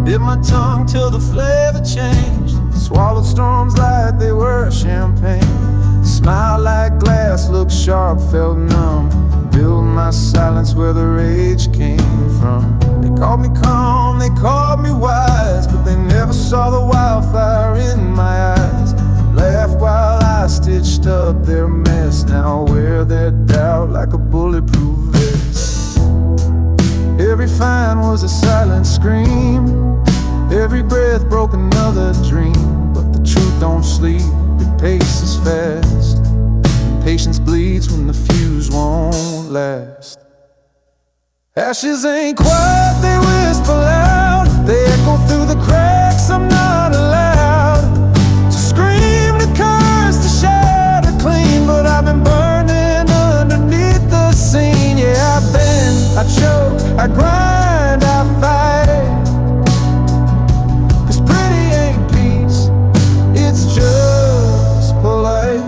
Bit my tongue till the flavor changed. Swallowed storms like they were champagne. Smiled like glass, looked sharp, felt numb. Built my silence where the rage came from. They called me calm, they called me wise, but they never saw the wildfire in my eyes. Laughed while I stitched up their mess. Now wear their doubt like a bulletproof vest. Every fine was a silent scream. Every breath broke another dream. But the truth don't sleep, it paces fast. Patience bleeds when the fuse won't last. Ashes ain't quiet, they whisper loud. They echo through the cracks, I'm not allowed to scream, to curse, to shatter clean. But I've been burning underneath the scene. Yeah, I've been, I choke, I grind, I fight. 'Cause pretty ain't peace, it's just polite.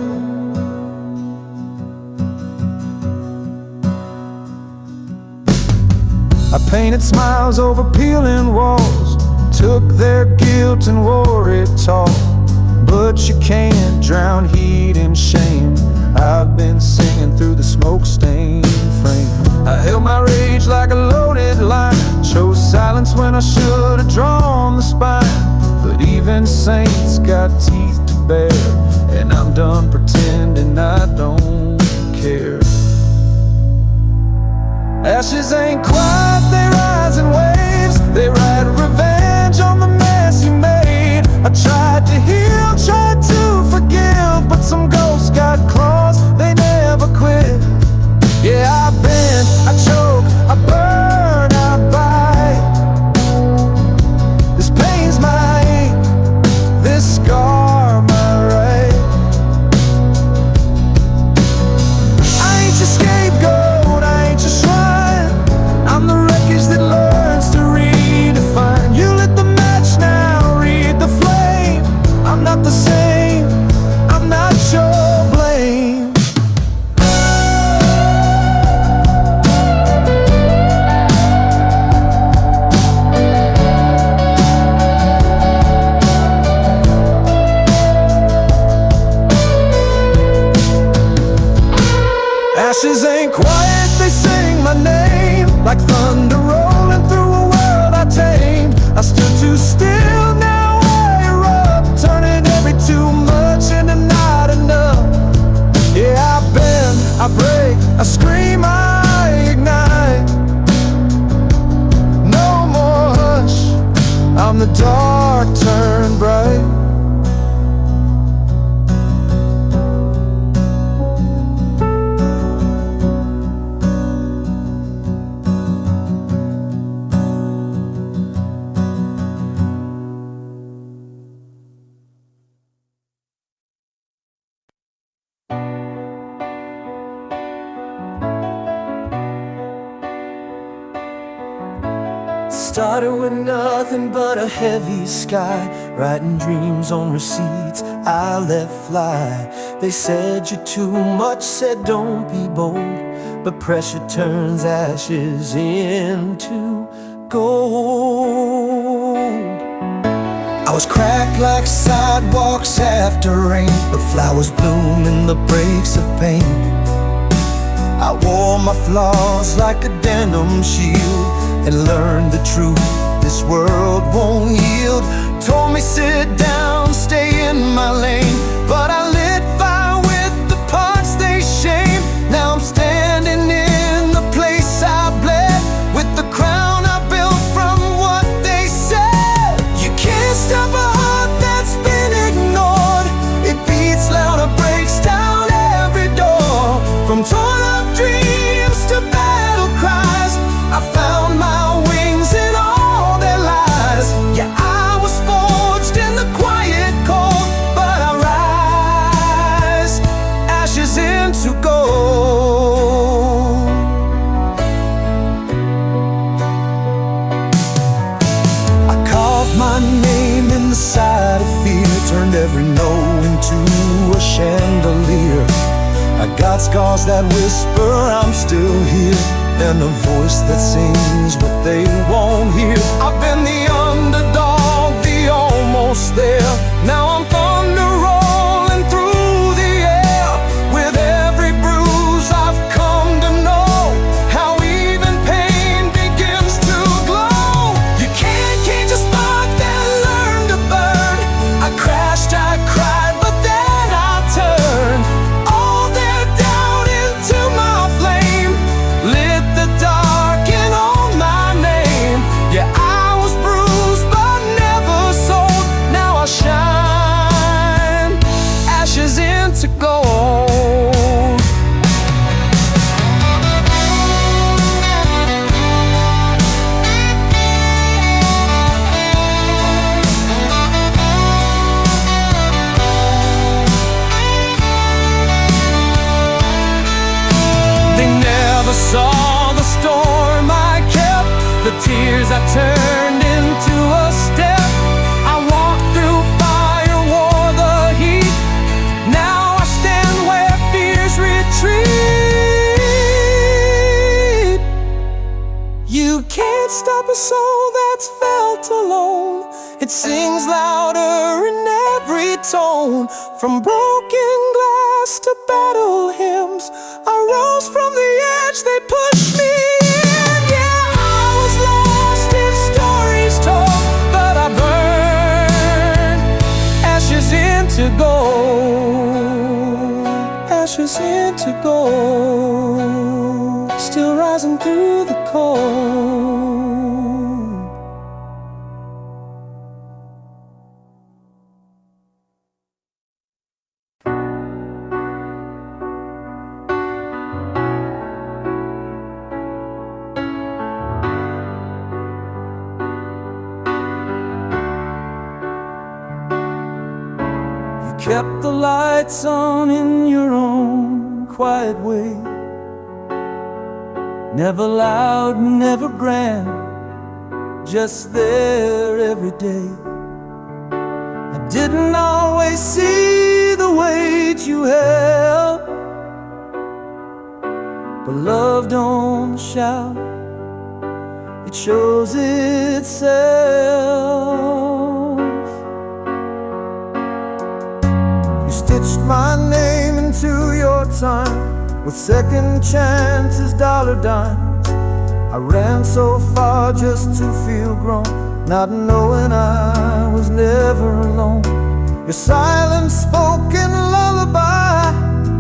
I painted smiles over peeling walls, took their guilt and wore it tall. But you can't drown heat in shame. I've been singing through the smoke-stained frame. I held my rage like a loaded line, chose silence when I should have drawn the spine. But even saints got teeth to bear, and I'm done pretending I don't care. Ashes ain't quiet, they rise in waves. They ride revenge on the mess you made. I tried to heal, tried to forgive, but some ghosts got claws, they never quit. Yeah, I bend, I choke, I burn, I bite. This pain's my ink, this scar my right. I ain't your scapegoat, I ain't your shrine. I'm the wreckage that learns to redefine. You lit the match, now read the flame. I'm not the same, I'm not your blame. Ashes ain't quiet, they sing my name like thunder rolling through a world I tamed. I stood too still, now I erupt, turning every too much into not enough. Yeah, I bend, I break, I scream, I ignite. No more hush, I'm the dark turned bright. Started with nothing but a heavy sky, writing dreams on receipts I let fly. They said you're too much, said don't be bold, but pressure turns ashes into gold. I was cracked like sidewalks after rain, but flowers bloom in the breaks of pain. I wore my flaws like a denim shield and learned the truth this world won't yield. Told me sit down, stay in my lane, but I lit fire with the parts they shame. Now I'm standing in the place I bled, with the crown I built from what they said. You can't stop a heart that's been ignored. It beats louder, breaks down every door. From torn up dreams to battle cries, I found my wings in all their lies. Yeah, I was forged in the quiet cold, but I rise, ashes into gold. I carved my name in the side of fear, turned every no into a chandelier. I got scars that whisper I'm still here, and a voice that sings what they won't hear. I've been the underdog, almost there. Now I'm thunder rolling through the air. With every bruise I've come to know how even pain begins to glow. You can't change a spark, then learn to burn. I crashed, I cried, but then I turned all their doubt into my flame. Lit the dark and on my name. Yeah, I was bruised but never sold. Now I shine, ashes into gold. They never saw the storm I kept, the tears I turned into a step. I walked through fire, wore the heat. Now I stand where fears retreat. You can't stop a soul that's felt alone. It sings louder in every tone. From broken glass to battle hymns, I rose from the edge, they pushed me in. Yeah, I was lost in stories told, but I burned ashes into gold. Ashes into gold, still rising through the cold. Kept the lights on in your own quiet way. Never loud, never grand, just there every day. I didn't always see the weight you held, but love don't shout, it shows itself. Stitched my name into your time with second chances, dollar dimes. I ran so far just to feel grown, not knowing I was never alone. Your silence spoken lullaby,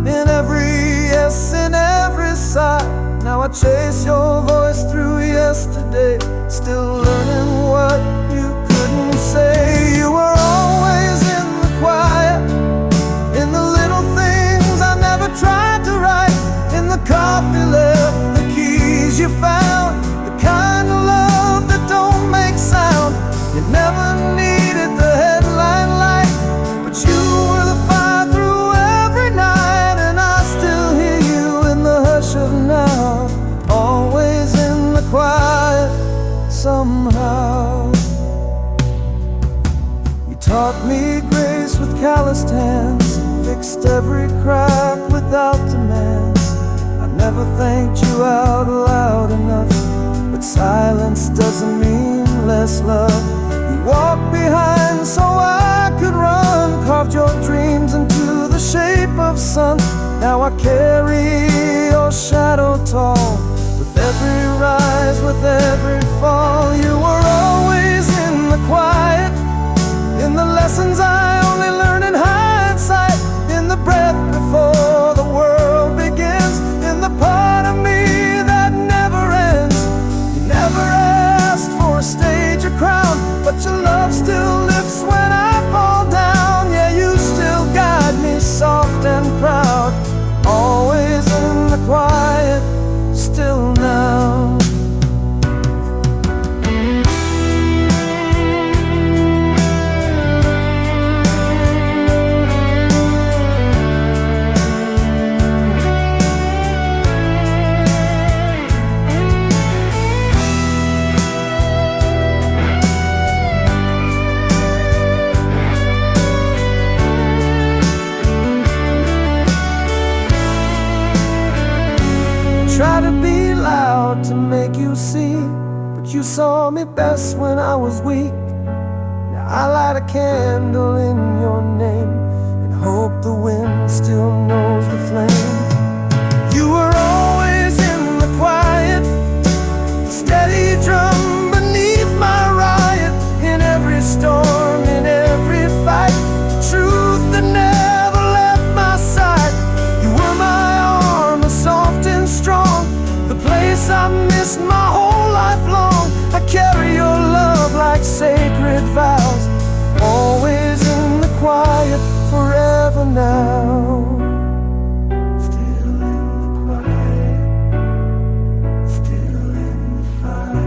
in every yes, in every sigh. Now I chase your voice through yesterday, still learning what you couldn't say. You were always in the quiet, in the little things I never tried to write, in the coffee left, the keys you found, the kind of love that don't make sound. You never needed the headline light, but you were the fire through every night. And I still hear you in the hush of now, always in the quiet somehow. You taught me grace with calloused hands, fixed every crack without demands. I never thanked you out loud enough, but silence doesn't mean less love. You walked behind so I could run, carved your dreams into the shape of sun. Now I carry your shadow tall, with every rise, with every fall. You were always in the quiet, in the lessons I only learned in hindsight, in the breath before the world begins, in the part of me that never ends. You never asked for a stage or crown, but your love still lifts when I fall down. Yeah, you still guide me soft and proud, always in the quiet, still now. Try to be loud to make you see, but you saw me best when I was weak. Now I light a candle in your name and hope the wind still knows the flame. You were always in the quiet, the steady drum beneath my riot. In every storm, in every fight, truth that never left my side. You were my armor, soft and strong, the place I missed my whole life long. I carry your love like sacred vows, always in the quiet, forever now. Still in the quiet, still in the fire.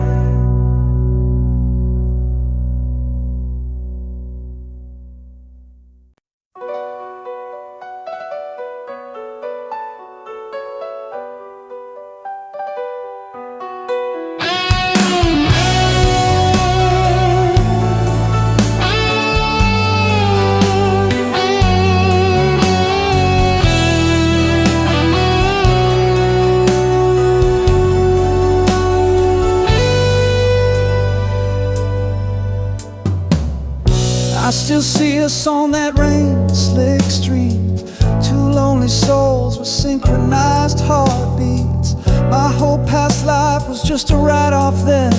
I still see us on that rain-slick street, two lonely souls with synchronized heartbeats. My whole past life was just a write-off then,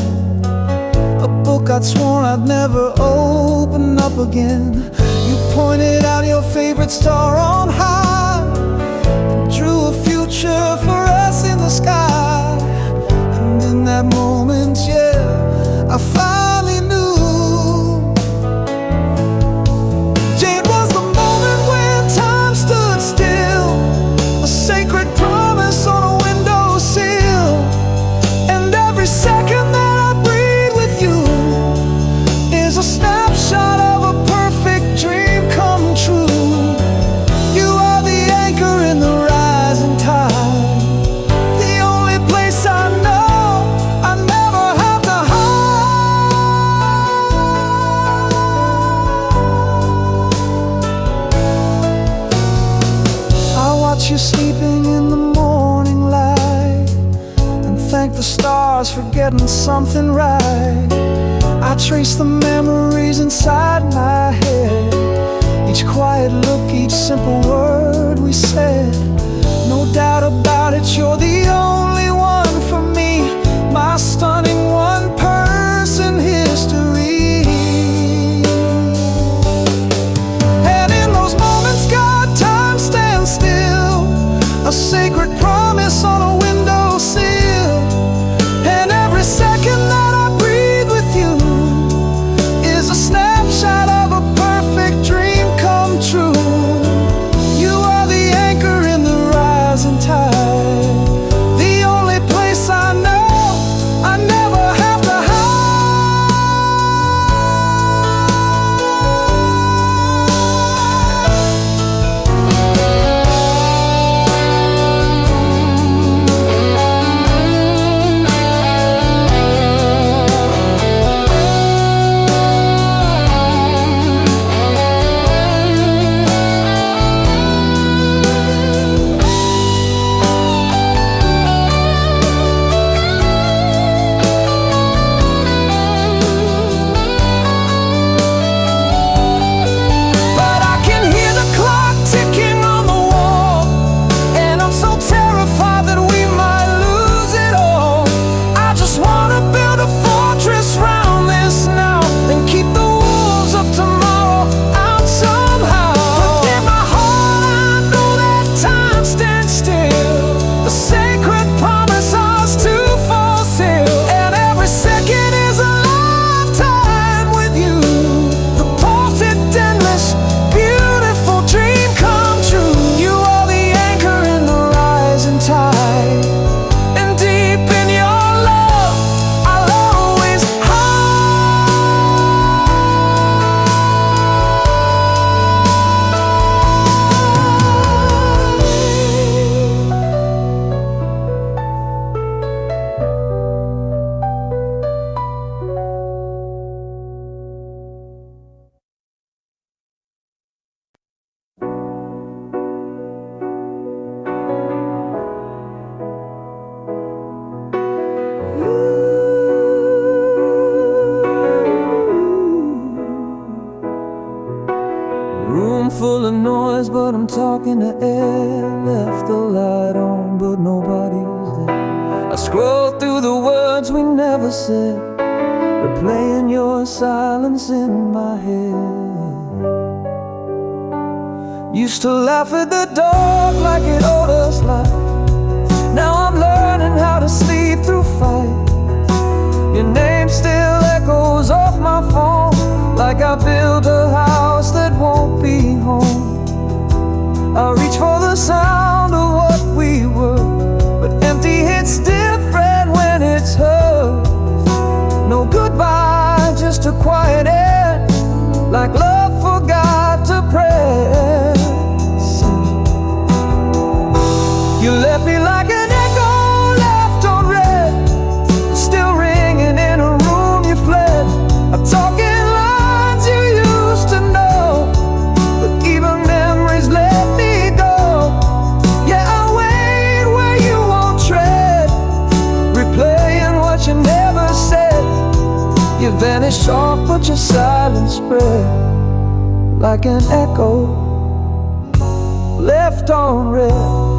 a book I'd sworn I'd never open up again. You pointed out your favorite star on high, drew a future for us in the sky. And in that moment, yeah, I finally knew. It was the moment when time stood still, a sacred promise on a windowsill. And every second that I breathe with you is a snapshot of a perfect dream come true. You are the anchor in the rising tide, the only place I know I never have to hide. I watch you sleeping in the morning light and thank the stars for getting something right. I trace the memories inside my head, each quiet look, each simple word we said. No doubt about it, you're the only one for me, my stunning one-person history. And in those moments, God, time stands still, a sacred promise on a windowsill. And every second that I breathe with you is a snapshot of a perfect dream come true. You are the anchor in the rising tide. smoke in the air, left the light on, but nobody's there. I scroll through the words we never said, replaying your silence in my head. Used to laugh at the dark like it owed us life. Now I'm learning how to sleep through fight. Your name still echoes off my phone, like I built a house that won't be home. I reach for the sound of what we were, but empty hits different when it's hers. No goodbye, just a quiet end, like love forgot to press. You left me like an echo left on red, still ringing in a room you fled. I'm talking lines you used to know, but even memories let me go. Yeah, I wait where you won't tread, replaying what you never said. You vanished off, but your silence spread like an echo left on red.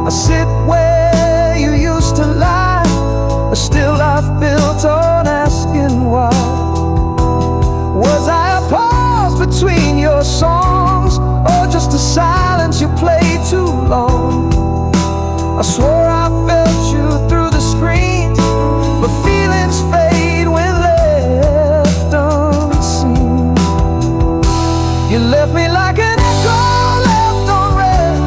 I sit where you used to lie, a still life built on asking why. Was I a pause between your songs, or just a silence you played too long? I swore I felt you through the screen, but feelings fade when left unseen. You left me like an echo left on red,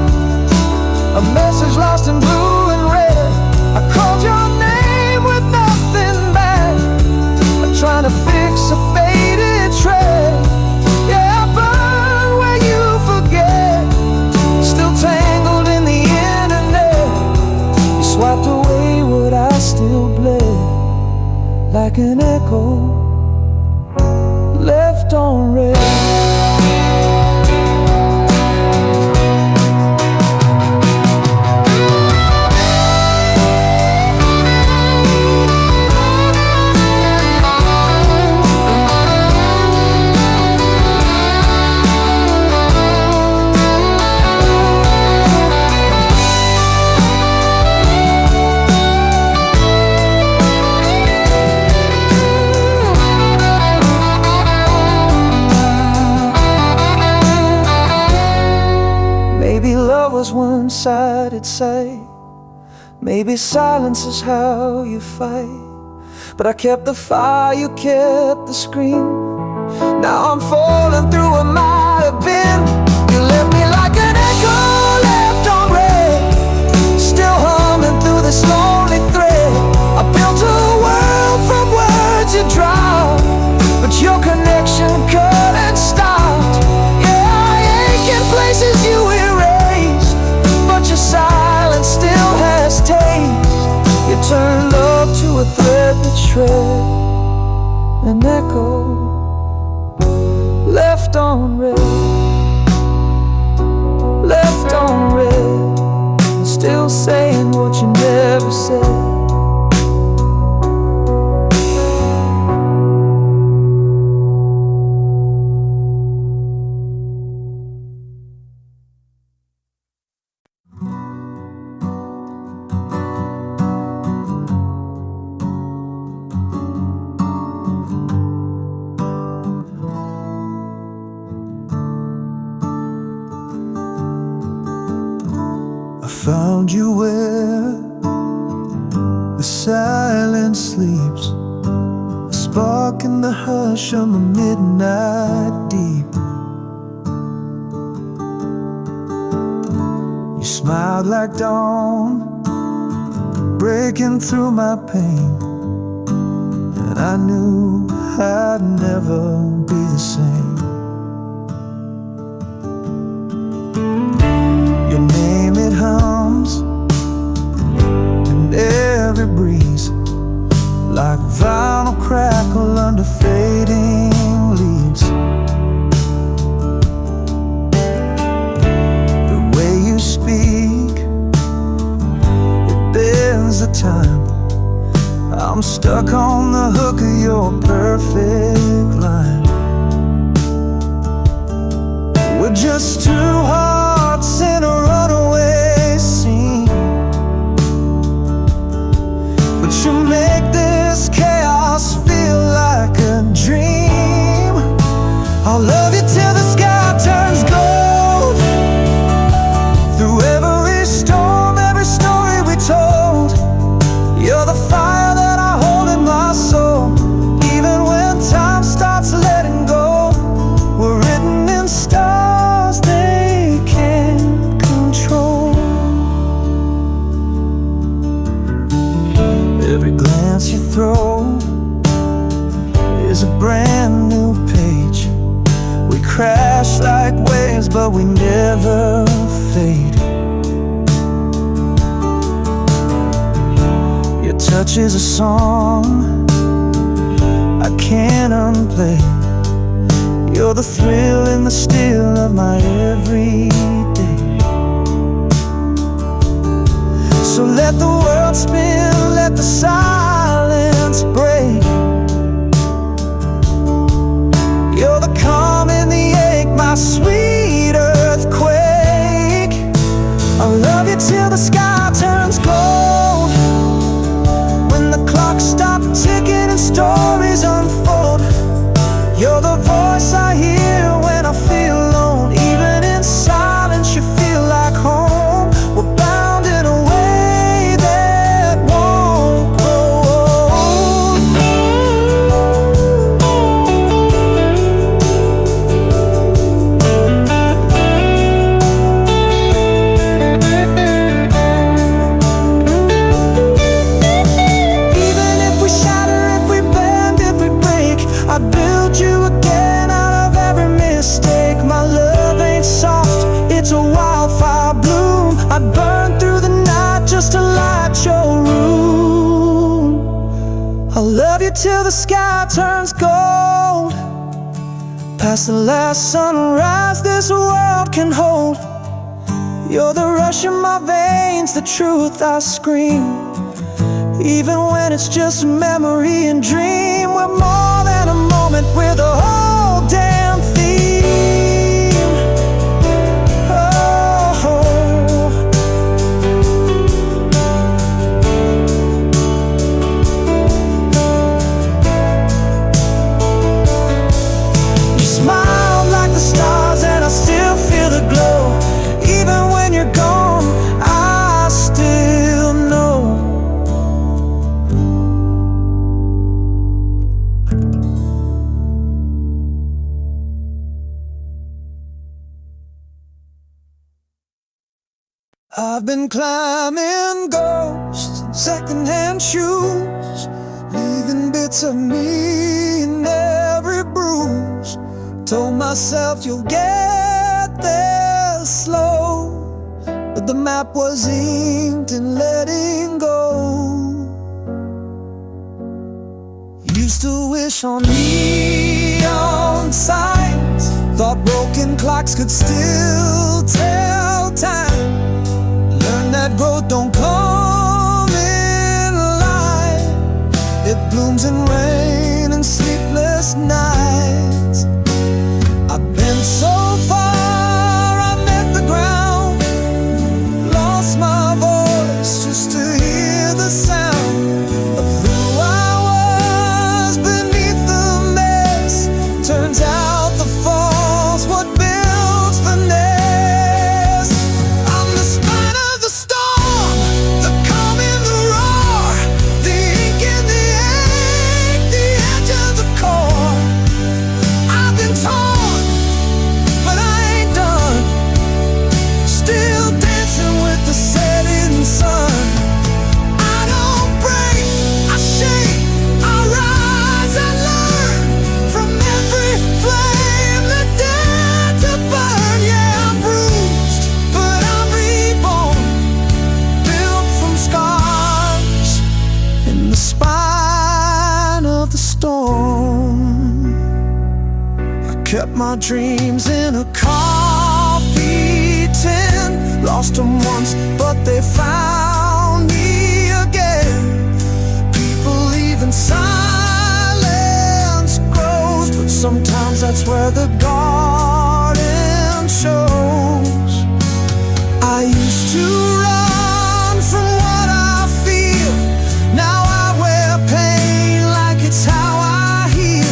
a message lost in blue and red. I called your name with nothing back, trying to fix a faded tread. Yeah, I burn where you forget, still tangled in the internet. You swiped away what I still bled, like an echo left on red. Maybe love was one-sided sight, maybe silence is how you fight. But I kept the fire, you kept the scream. Now I'm falling through what might have been. You left me like an echo left on red, still humming through this lonely thread. I built a world from words you dropped, but your connection cut and stopped. Yeah, I ache in places you erased, but your silence still has taste. You turn love to a thread that shreds, an echo left on red, left on red, still saying what you never said. Found you where the silence sleeps, a spark in the hush on the midnight deep. You smiled like dawn, breaking through my pain, and I knew I'd never be the same. Your name, it hums in every breeze, like vinyl crackle under fading leaves. The way you speak I'm stuck on the hook of your perfect line. We're just two hearts in a runaway scene, but you make this chaos feel like a dream. I'll love you till the sky turns gold. Through every storm, every story we told, you're the fire that I hold in my soul. Even when time starts letting go, we're written in stars they can't control. Every glance you throw is a brand new page. We crash like waves, but we never fade. Your touch is a song I can't unplay. You're the thrill and the still of my everyday. So let the world spin, let the silence break. You're the calm in the ache, my sweet earthquake. I'll love you till the sky turns gold. When the clock stops ticking and stories unfold, you're the voice I hear when I feel alone. Even in silence you feel like home. We're bound in a way that won't grow old. Even if we shatter, if we bend, if we break, I build you again out of every mistake. My love ain't soft, it's a wildfire bloom. I'd burn through the night just to light your room. I'll love you till the sky turns gold. Past the last sunrise this world can hold. You're the rush in my veins, the truth I scream. Even when it's just a memory and dream, we're more than a moment, we're the whole damn theme. Oh, you smile like the stars and I still feel the glow. Even when you're gone, I still know. I've been climbing ghosts in secondhand shoes, leaving bits of me in every bruise. Told myself you'll get there slow, but the map was inked in letting go. Used to wish on neon signs, thought broken clocks could still tell time. Learn that growth don't come in light, it blooms in rain and sleepless nights. I've been so far, I met the ground, lost my voice just to hear the sound of who I was beneath the mess. Turns out the fall's what builds the nest. I'm the spine of the storm, the calm in the roar, the ink in the ache, the edge of the core. I've been torn, but I ain't done, still dancing with the setting sun. I don't break, I shake, I rise, I learn from every flame that dared to burn. Yeah, I'm bruised, but I'm reborn, built from scars in the spine of the storm. I kept my dreams in a coffee tin, lost them once, but they found me again. People place where the garden shows. I used to run from what I feel. Now I wear pain like it's how I heal.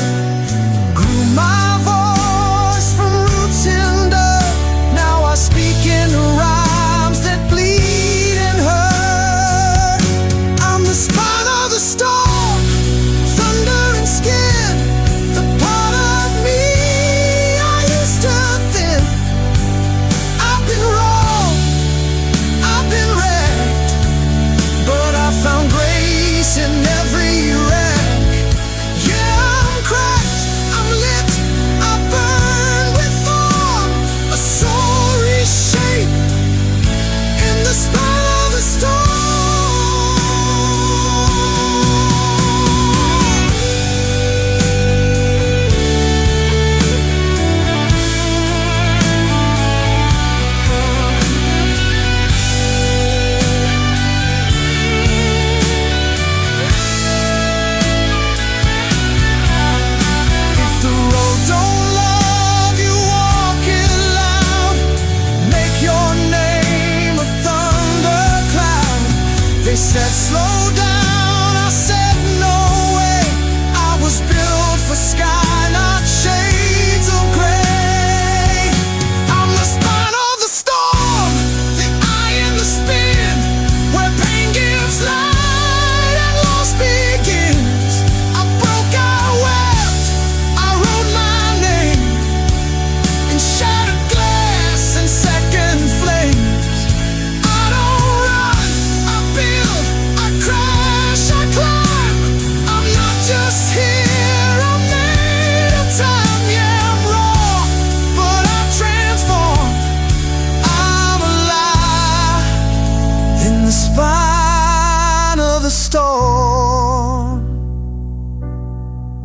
Grew my voice from roots in dirt. Now I speak in rhymes that bleed and hurt. I'm the spine of the storm, thunder and skin. The part of me I used to thin. I've been wrong, I've been wrecked, but I found grace in every wreck. Yeah, I'm cracked, I'm lit, I burn with thorn. A soul reshaped in the spine of a storm. If the road don't love you, walk it loud. Make your name a thundercloud. They said slow down, I said no way. I was built for sky, not shades of gray. I'm the spine of the storm, the eye in the spin, where pain gives light and loss begins. I broke, I wept, I wrote my name in shattered glass and second flames. I don't run, I build, I crash, I climb. I'm not just here, I'm made of time. Yeah, I'm raw, but I transform. I'm alive in the spine of the storm.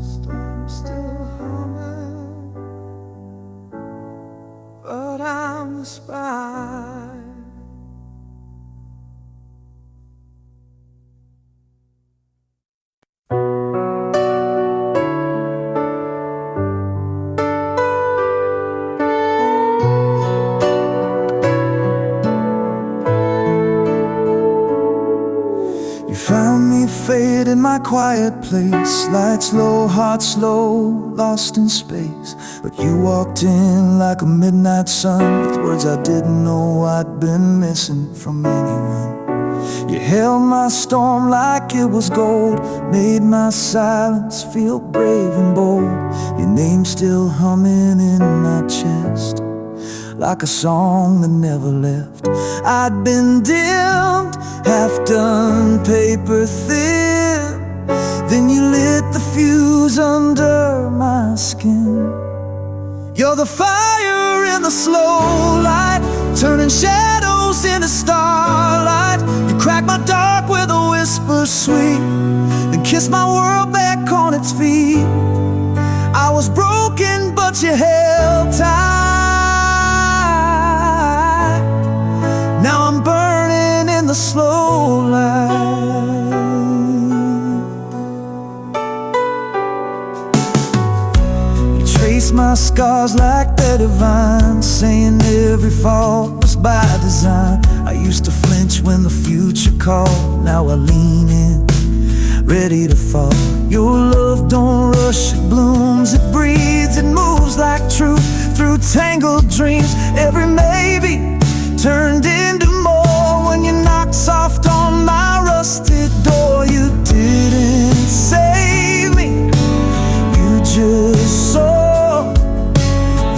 Storm still humming, but I'm the spine. You found me fade in my quiet place, lights low, heart slow, lost in space. But you walked in like a midnight sun, with words I didn't know I'd been missing from anyone. You held my storm like it was gold, made my silence feel brave and bold. Your name still humming in my chest, like a song that never left. I'd been dimmed, half done, paper thin. Then you lit the fuse under my skin. You're the fire in the slow light, turning shadows into starlight. You crack my dark with a whisper sweet, then kiss my world back on its feet. I was broken, but you held tight. Now I'm burning in the slow light. You trace my scars like they're divine, saying every fault was by design. I used to flinch when the future called, now I lean in, ready to fall. Your love don't rush, it blooms, it breathes, it moves like truth through tangled dreams. Every maybe turned into more when you knocked soft on my rusted door. You didn't save me, you just saw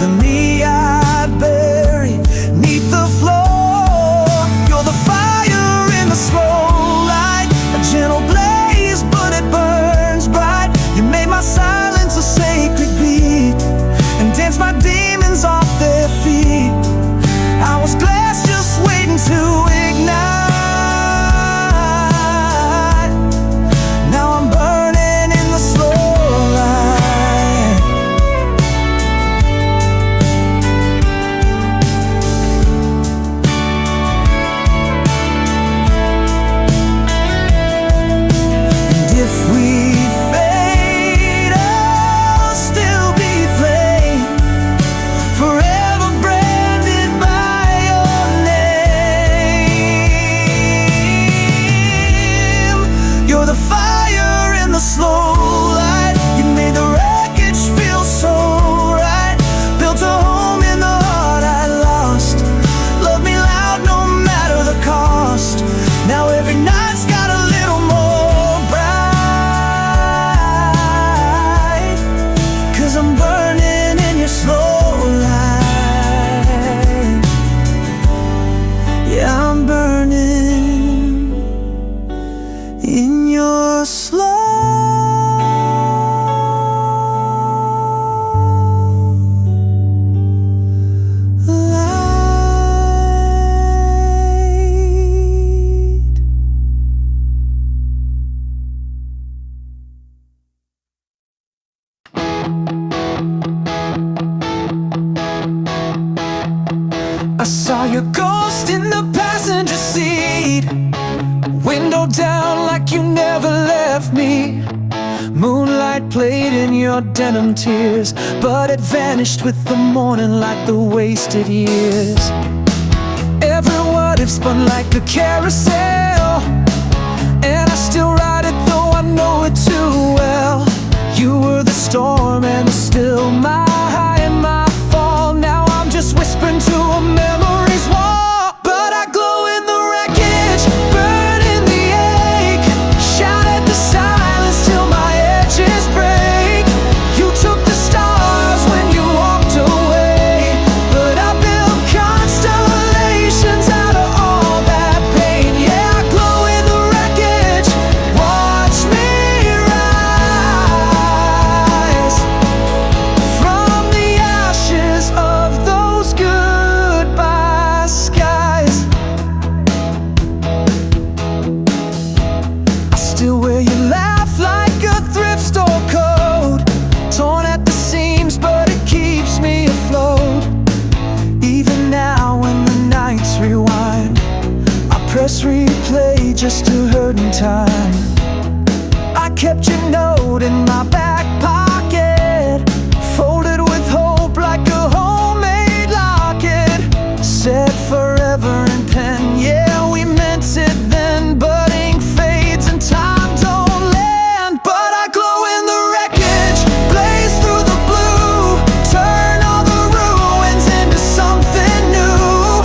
the me I'd bury neath the floor. You're the fire in the slow light, a gentle blaze, but it burns bright. You made my silence a sacred beat and danced my demons off their feet. I was glass just waiting to ignite. Now your ghost in the passenger seat. Window down like you never left me. Moonlight played in your denim tears, but it vanished with the morning like the wasted years. Every word if spun like a carousel, and I still ride it though I know it too well. You were the storm and still my high and my fall. Now I'm just whispering to a memory's wall. But I glow in the wreckage, burn in the ache, shout at the silence till my edges break. You took the stars when you walked away, but I built constellations out of all that pain. Yeah, I glow in the wreckage, watch me rise from the ashes of those goodbye skies. I still wear your laugh like a thrift store code, torn at the seams but it keeps me afloat. Even now when the nights rewind, I press replay just to hurt in time. I kept your note in my back pocket, folded with hope like a homemade locket. Said forever in pen, yeah we meant it then, but ink fades and time don't land. But I glow in the wreckage, blaze through the blue, turn all the ruins into something new.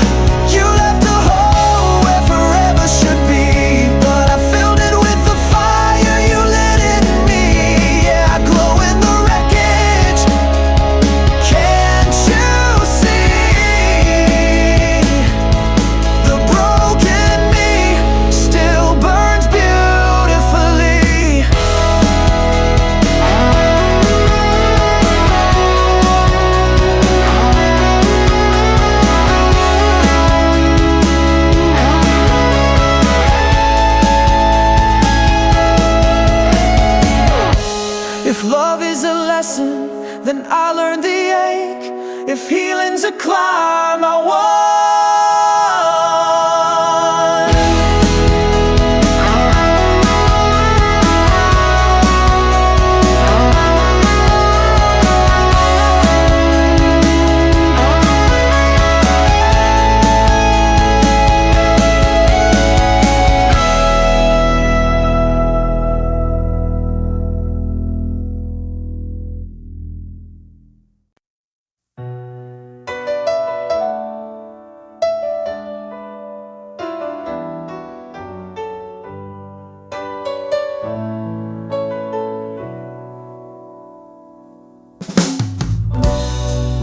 You left a hole where forever should be, but I filled it with the fire you lit in me. Yeah, I glow in the wreckage, can't you see? The broken me still burns beautifully. If love is a lesson, then I learned the ache. If healing's a climb, I won.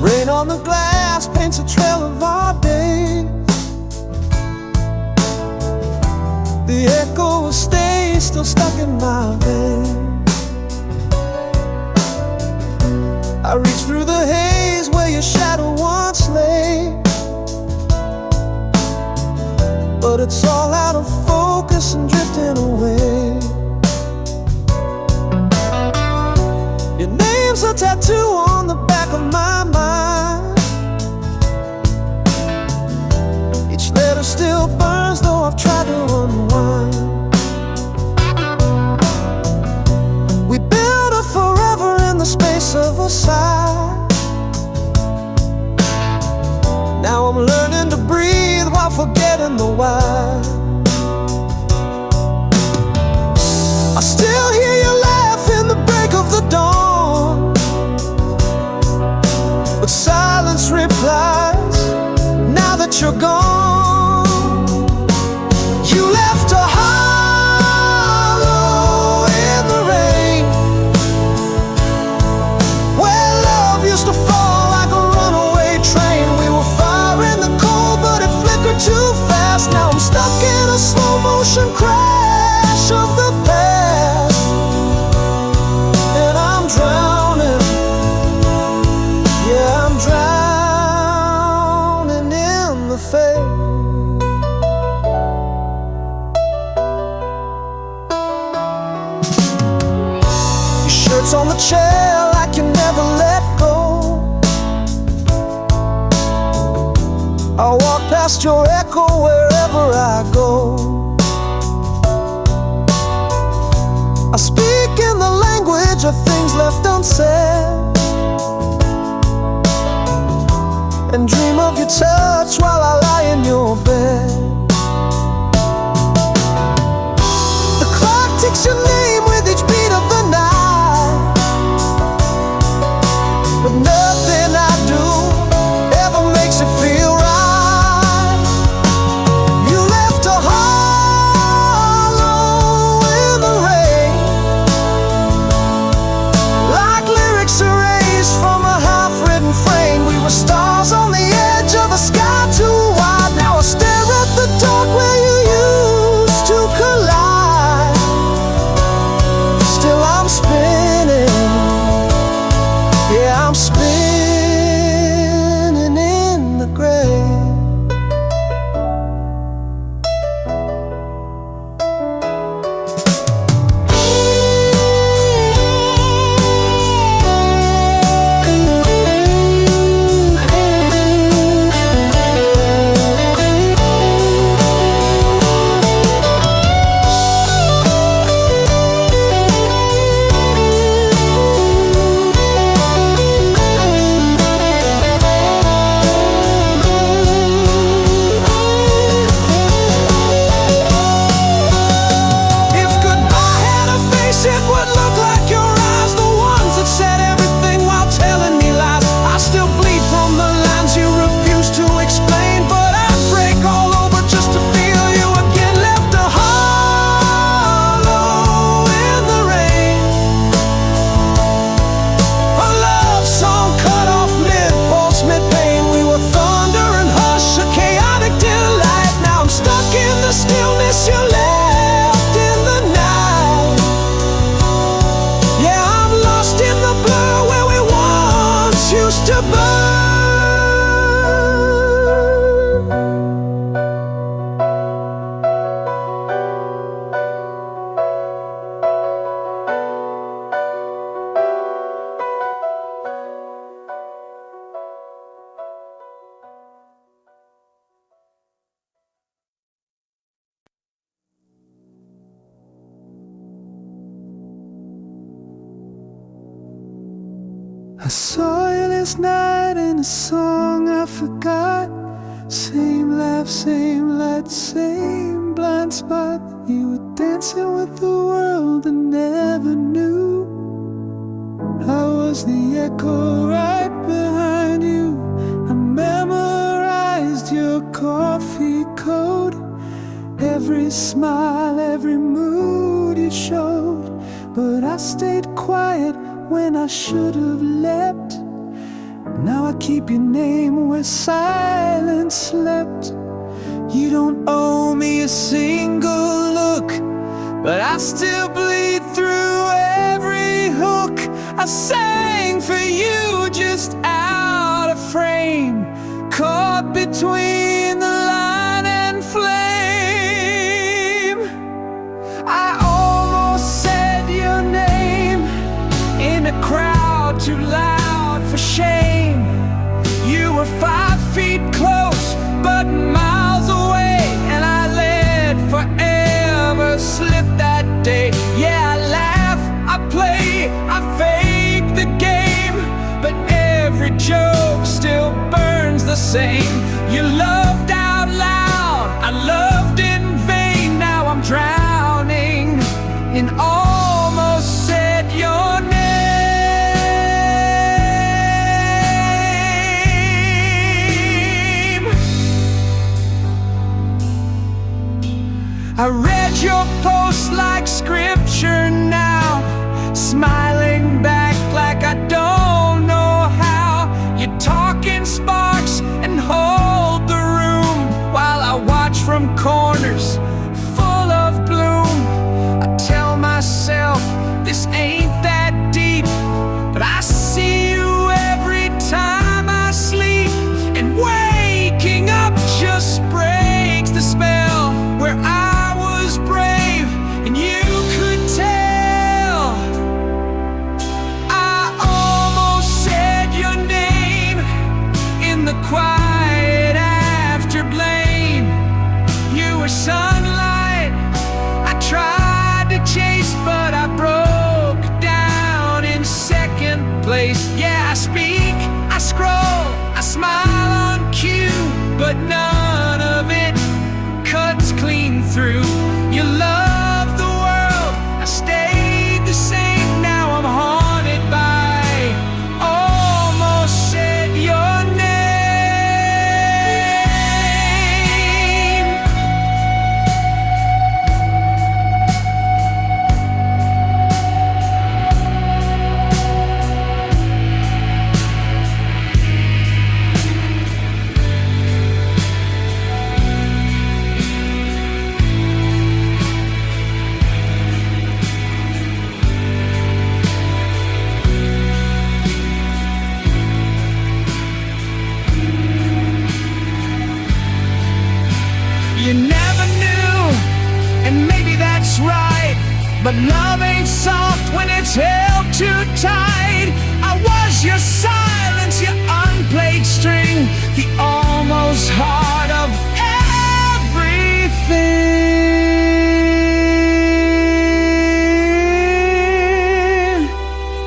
Rain on the glass paints a trail of our days. The echo of stays still stuck in my veins. I reach through the haze where your shadow once lay, but it's all out of focus and drifting away. Your name's a tattoo on the back of my mind. Each letter still burns though I've tried to unwind. We built a forever in the space of a sigh. Now I'm learning to breathe while forgetting the why. I still hear you laugh in the break of the dawn, but silence replies now that you're gone. You left a hollow in the rain, where love used to fall like a runaway train. We were fire in the cold, but it flickered too fast. Now I'm stuck in a slow motion crash of the past, and I'm drowning. Yeah, I'm drowning in the fade. Your shirt's on the chair like you never let go. I walk past cast your echo wherever I go. I speak in the language of things left unsaid, and dream of your touch while I lie in your bed. The clock ticks your name with each beat of the night, but nothing I do ever makes it feel right. You left a hollow in the rain, like lyrics erased from a half-written frame. We were stars on the edge of a sky too wide. Now I stare at the dark where you used to collide. Still I'm spinning, yeah, I'm spinning in the grave. It would look like your eyes, the ones that said everything while telling me lies. I still bleed from the lines you refuse to explain, but I'd break all over just to feel you again. Left a hollow in the rain, a love song cut off mid-pulse, mid-pain. We were thunder and hush, a chaotic delight. Now I'm stuck in the stillness you left in the night. Yeah, I'm lost in the blur where we once used to burn. I saw you last night in a song I forgot. Same laugh, same light, same blind spot. You were dancing with the world and never knew I was the echo right behind you. I memorized your coffee code, every smile, every mood you showed. But I stayed quiet when I should have leapt. Now I keep your name where silence slept. You don't owe me a single look, but I still bleed through every hook. I sang for you just out of frame, caught between the line and flame. I almost said your name in a crowd too loud for shame. You were 5 feet close but miles away, and I let forever slip that day. Yeah, I laugh, I play, I fake the game, but every joke still burns the same. You loved out loud, I loved in vain. Now I'm drowning in almost said your name. I read your post like scripture now, smiling back like I don't know how. You talk in sparks and hold the but love ain't soft when it's held too tight. I was your silence, your unplayed string, the almost heart of everything.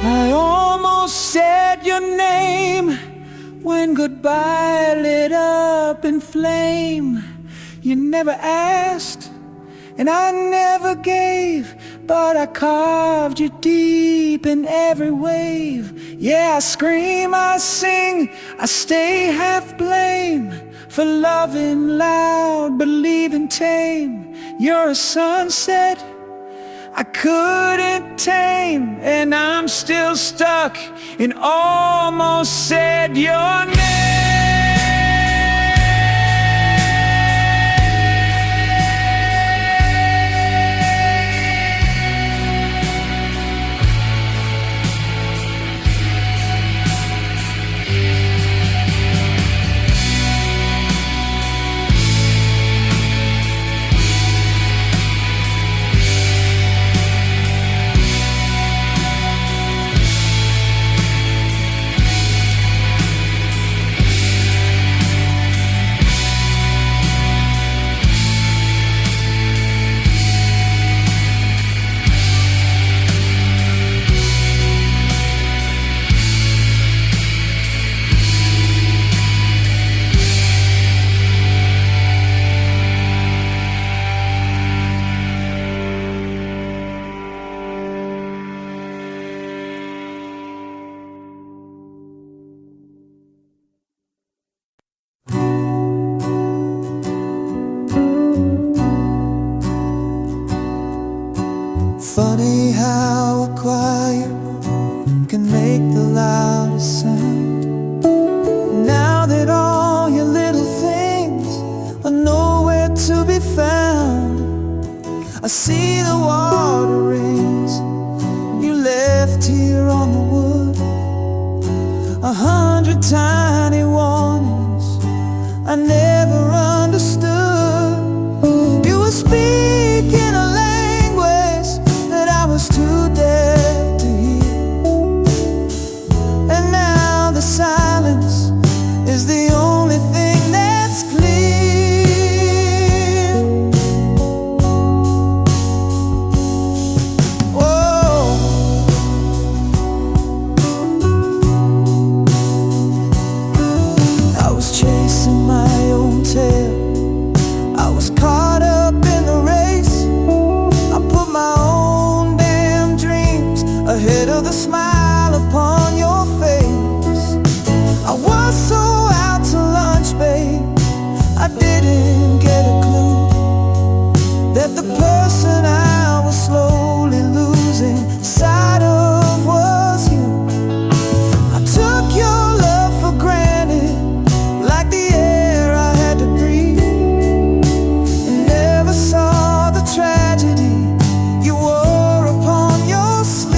I almost said your name when goodbye lit up in flame. You never asked, and I never gave, but I carved you deep in every wave. Yeah, I scream, I sing, I stay half blame for loving loud, but leaving tame. You're a sunset I couldn't tame, and I'm still stuck and almost said your name. Funny how a choir can make the loudest sound. Now that all your little things are nowhere to be found, I see the water rings you left here on the wood, 100 tiny warnings I never understood. You were speaking a language that I was too deaf to hear, and now the silence is the only thing that's clear. Whoa. I was chasing my own tail, I was caught up in the race. I put my own damn dreams ahead of the smile upon your face. I was so out to lunch, babe, I didn't get a clue that the person I was slowly losing sight of was you. I took your love for granted, like the air I had to breathe, and never saw the tragedy you wore upon your sleeve.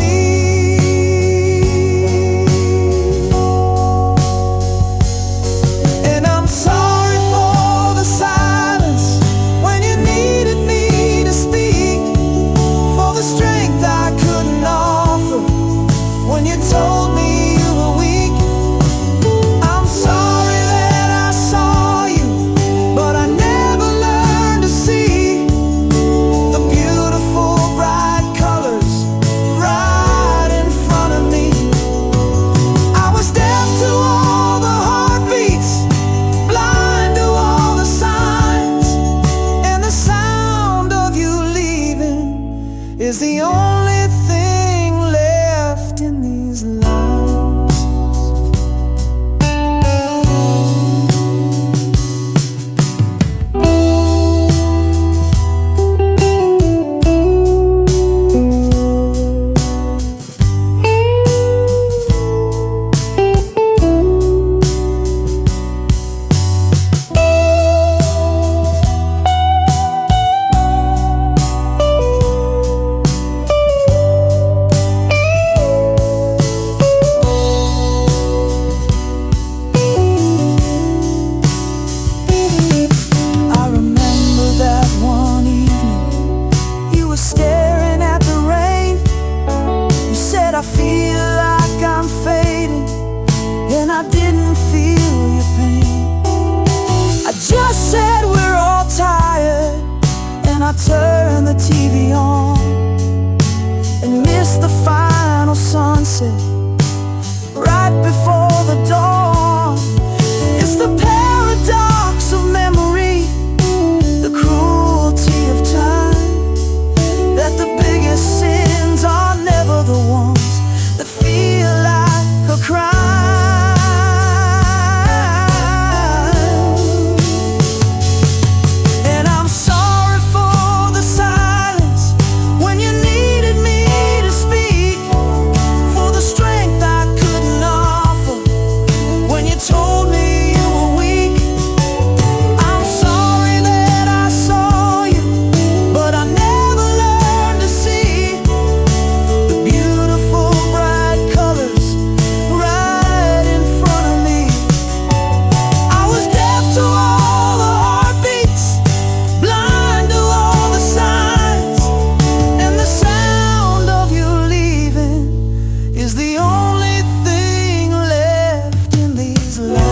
I feel like I'm fading, and I didn't feel your pain. I just said we're all tired, and I turned the TV on and missed the final sunset right before the dawn. It's the paradox of memory, the cruelty of time, that the biggest sins are never the ones that feel like a crime. And I'm sorry for the silence when you needed me to speak, for the strength I couldn't offer when you told me you were weak. I'm sorry that I saw you, but I never learned to see the beautiful bright colors right in front of me. I was deaf to all the heartbeats, blind to all the signs, and the sound of you leaving is the only thing left in these lines.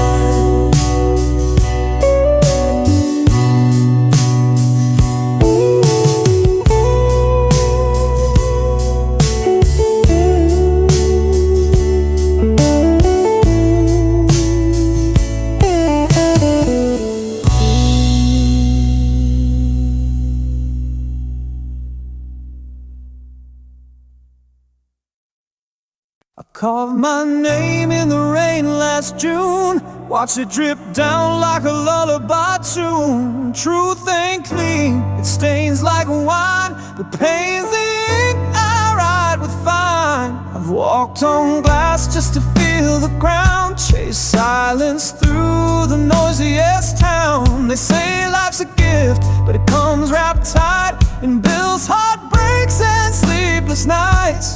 I carved my name in the rain last June, watched it drip down like a lullaby tune. Truth ain't clean, it stains like wine, but pain's the ink I write with fine. I've walked on glass just to feel the ground, chased silence through the noisiest town. They say life's a gift, but it comes wrapped tight in bills, heartbreaks, and sleepless nights.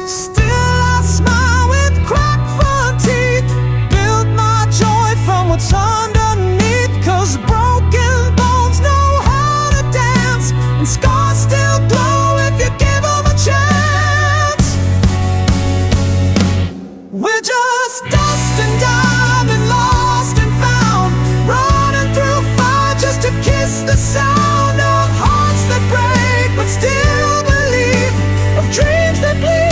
Still I smile with cracked front teeth, build my joy from what's underneath, 'cause broken bones know how to dance, and scars still glow if you give them a chance. We're just dust and diamond, lost and found, running through fire just to kiss the sound of hearts that break but still believe, of dreams that bleed.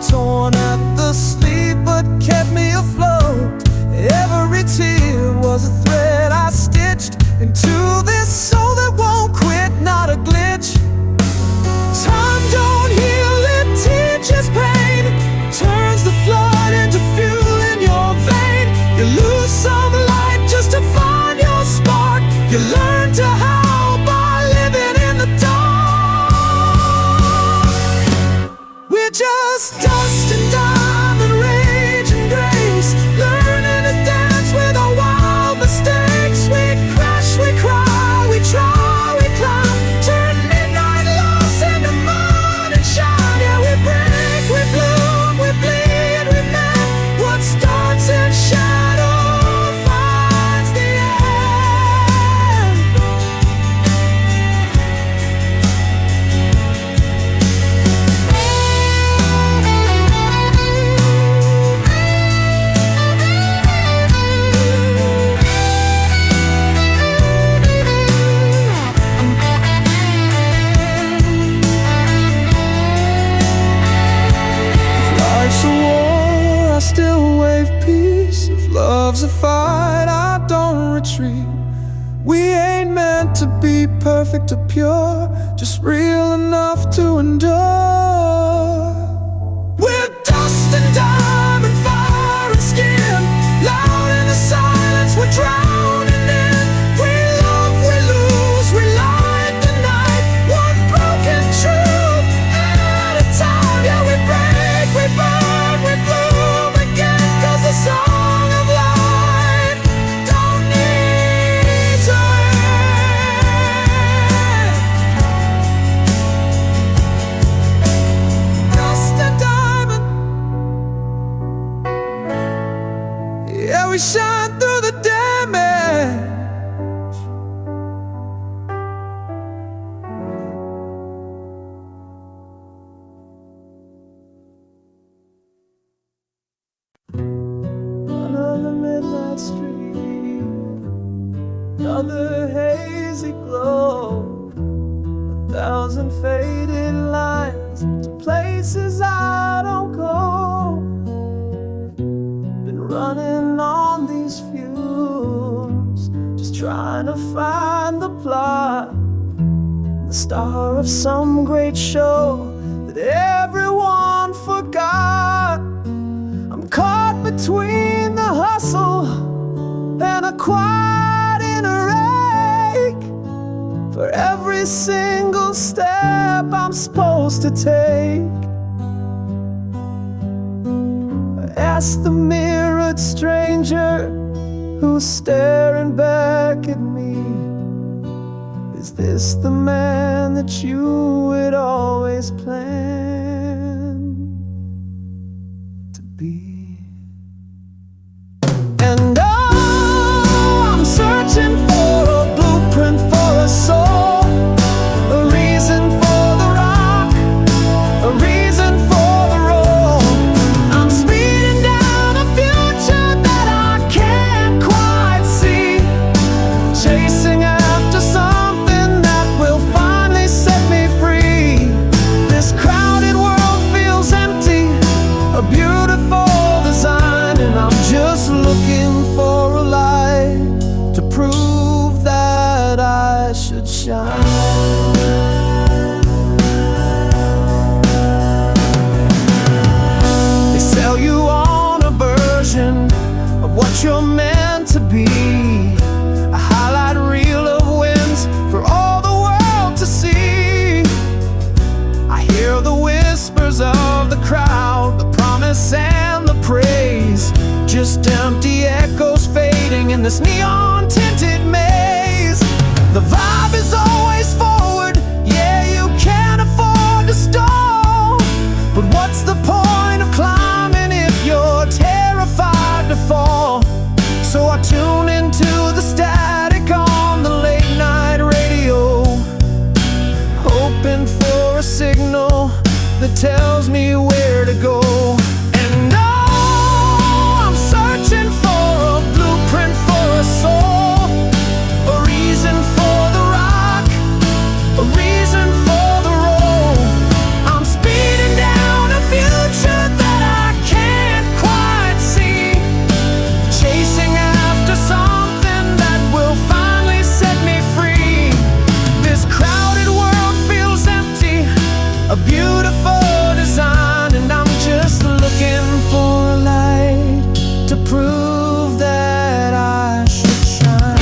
Torn at the sleeve but kept me afloat. Every tear was a thread I stitched into this soul that won't quit, not a glitch. Time don't heal, it teaches pain, turns the flood into fuel in your vein. You lose some light just to find your spark. You learn to howl by living in the dark. We're just dust and diamond, rage and grace, learning to dance with our wild mistakes. We crash, we cry, we try, we climb, turn midnight loss into morning shine. Yeah, we break, we bloom, we bleed, we mend. What starts in shadow finds the end. Life's a war, I still wave peace. If love's a fight, I don't retreat. We ain't meant to be perfect or pure, just real enough to endure. We're dust and diamond, fire and skin, loud in the silence we're drowning in. We love, we lose, we light the night, one broken truth at a time. Yeah, we break, we burn, we bloom again, 'cause the song of life don't need to end. cold street, another hazy glow, 1,000 faded lines to places I don't go. Been running on these fumes, just trying to find the plot, the star of some great show that everyone forgot. I'm caught between the hustle and a quiet inner ache for every single step I'm supposed to take. I ask the mirrored stranger who's staring back at me, is this the man that you would always plan to be? And oh, I'm searching for a blueprint for a soul, a reason for the rock, a reason for the roll. I'm speeding down a future that I can't quite see, chasing after something that will finally set me free. This crowded world feels empty, a beautiful design, and I'm just looking for a light to prove that I should shine. They sell you on a version of what you're meant to be, a highlight reel of wins for all the world to see. I hear the whispers of the crowd, the promise and the praise, just empty echoes fading in this neon tinted maze. The vibe is always forward, yeah, you can't afford to stall, but what's the point of climbing if you're terrified to fall? So I tune into the static on the late night radio, hoping for a signal that tells me where to go. And oh, I'm searching for a blueprint for a soul, a reason for the rock, a reason for the roll. I'm speeding down a future that I can't quite see, chasing after something that will finally set me free. This crowded world feels empty, a beautiful design, and I'm just looking for a light to prove that I should shine.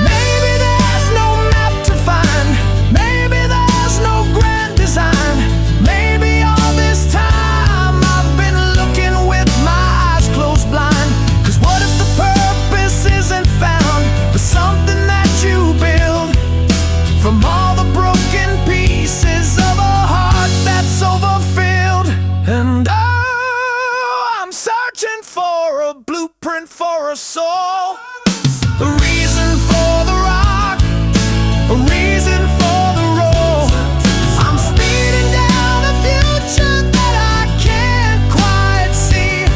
Maybe there's no map to find, maybe there's no grand design, maybe all this time I've been looking with my eyes closed blind. Cause what if the purpose isn't found, but something that you build from all the broken pieces of a heart that's overfilled? And oh, I'm searching for a blueprint for a soul, a reason for the rock, a reason for the roll. I'm speeding down a future that I can't quite see,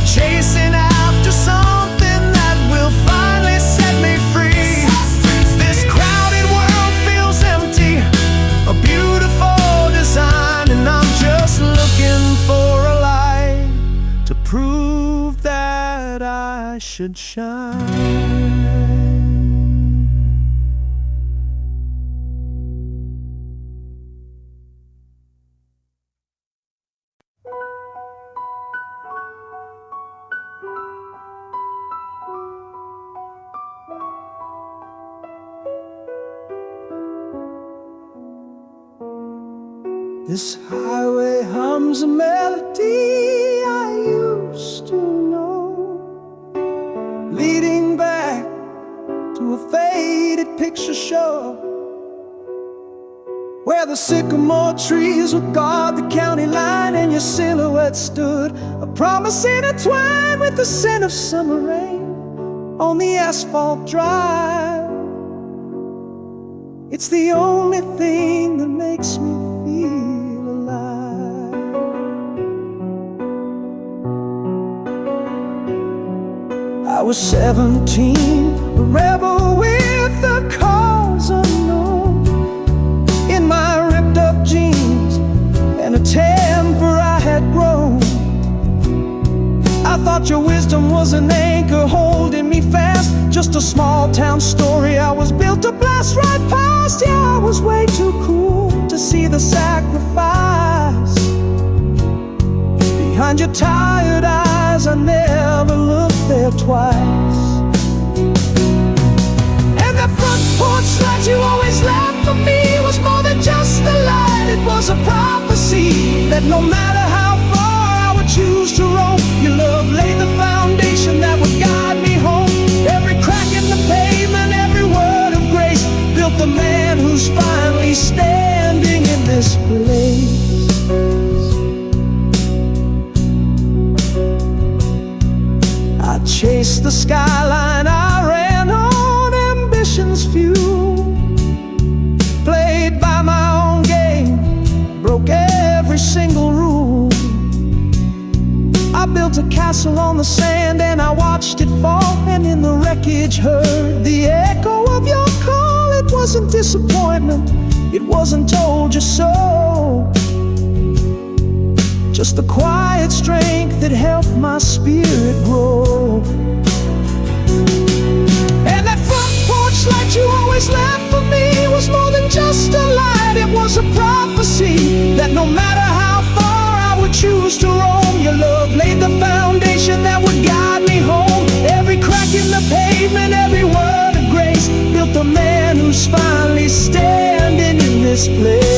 chasing after something that will finally set me free. This crowded world feels empty, a beautiful design, and I'm just looking for a light to prove that I should shine. This highway hums a melody I used to know, leading back to a faded picture show where the sycamore trees would guard the county line, and your silhouette stood, a promise intertwined with the scent of summer rain on the asphalt drive. It's the only thing that makes me feel alive. I was 17, a rebel with the cause unknown, in my ripped up jeans and a temper I had grown. I thought your wisdom was an anchor holding me fast, just a small town story I was built to blast right past. Yeah, I was way too cool to see the sacrifice behind your tired eyes. I never looked there twice. And that front porch light you always left for me was more than just a light. It was a prophecy that no matter how far I would choose to roam, your love laid the foundation that would guide me home. Every crack in the pavement, every word of grace built the man who's finally standing in this place. I chased the skyline, I ran on ambition's few, played by my own game, broke every single rule. I built a castle on the sand and I watched it fall, and in the wreckage heard the echo of your call. It wasn't disappointment, it wasn't told you so, just the quiet strength that helped my spirit grow. And that front porch light you always left for me was more than just a light. It was a prophecy that no matter how far I would choose to roam, your love laid the foundation that would guide me home. Every crack in the pavement, every word of grace built the man who's finally standing in this place.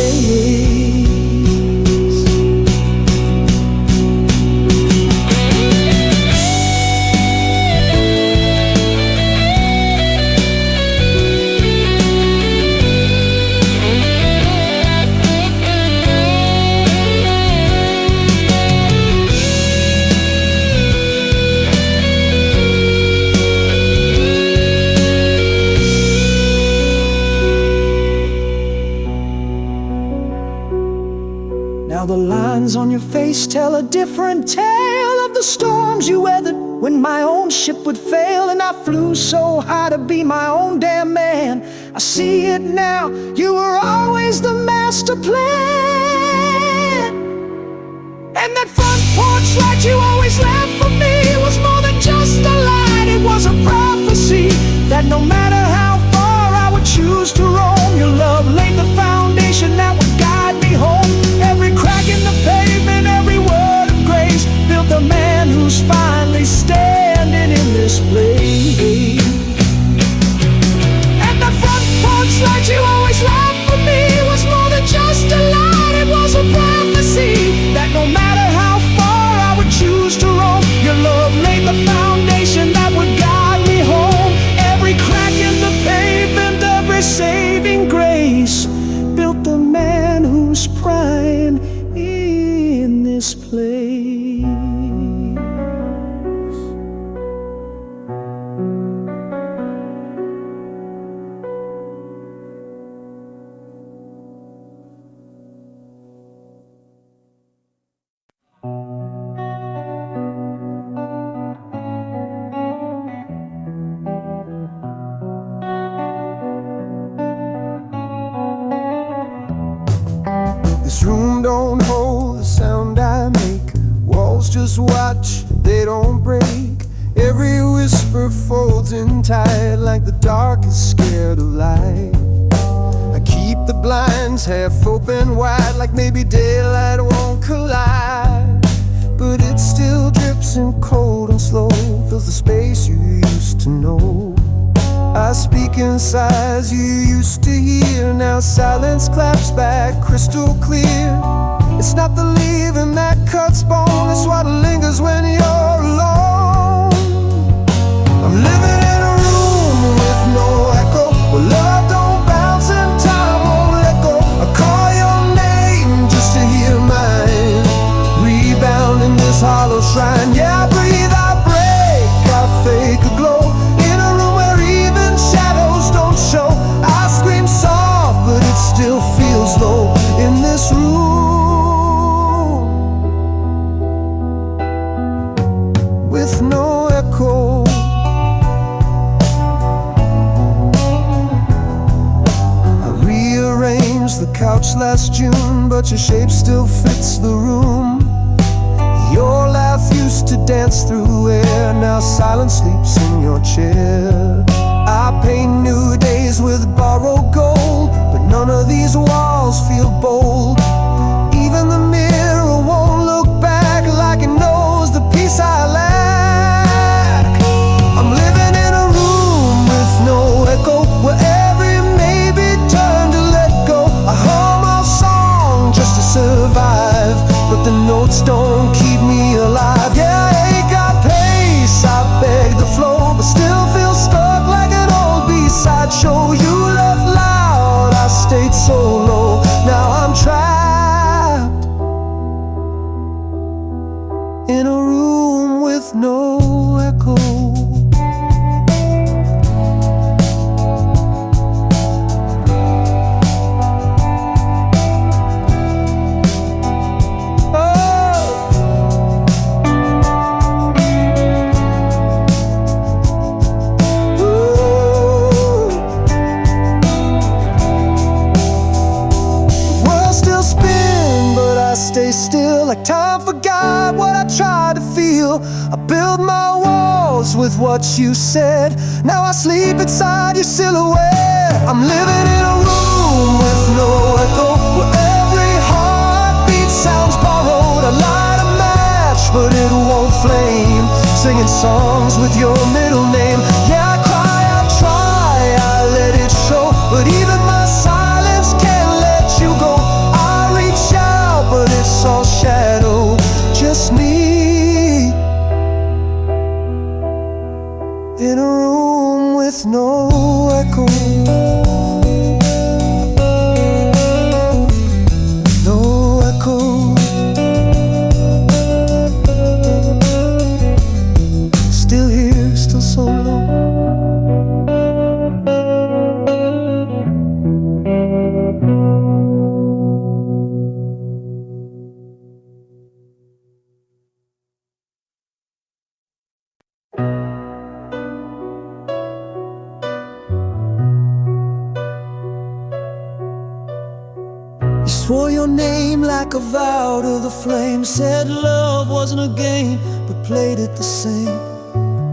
Now the lines on your face tell a different tale of the storms you weathered when my own ship would fail, and I flew so high to be my own damn man. I see it now, you were always the master plan. And that front porch light you always left for me was more than just a light. It was a prophecy that no matter how far I would choose to roam, your love laid the foundation that would guide me home. Every crack in the pavement, every word of grace built the man who's finally standing in this place. And the front porch light you always left for me was more than just a light. It was a prophecy that no matter how far I would choose to roam, your love laid the foundation that would guide me home. Every crack in the pavement, every saving grace built the man who's prime in this place. This room don't hold the sound I make. Walls just watch, they don't break. Every whisper folds in tight, like the dark is scared of light. I keep the blinds half open wide, like maybe daylight won't collide. But it still drips in cold and slow, fills the space you used to know. I speak in sighs you used to hear, now silence claps back crystal clear. It's not the leaving that cuts bone, it's what lingers when you're alone. I'm living in a room with no echo, where love don't bounce and time won't let go. I call couch last June, but your shape still fits the room. Your laugh used to dance through air, now silence sleeps in your chair. I paint new days with borrowed gold, but none of these walls feel bold. Even the mirror won't look back like it knows the peace I lack. I'm living in a room with no echo, where every maybe turn to let go. I hum a song just to survive, but the notes don't keep me alive. Yeah, I ain't got pace, I beg the flow, but still feel stuck like an old B-side show. You laughed loud, I stayed so low. Now I'm trapped in a room with no echo. Stay still, like time forgot what I tried to feel. I built my walls with what you said. Now I sleep inside your silhouette. I'm living in a room with no echo, where every heartbeat sounds borrowed. I light a match, but it won't flame. Singing songs with your middle name. Yeah, I cry, I try, I let it show, but even my silence can't let you go. I reach out, but it's all shadow, just me in a room with no echo. No echo. Still here, still so low. Swore your name like a vow to the flame. Said love wasn't a game, but played it the same.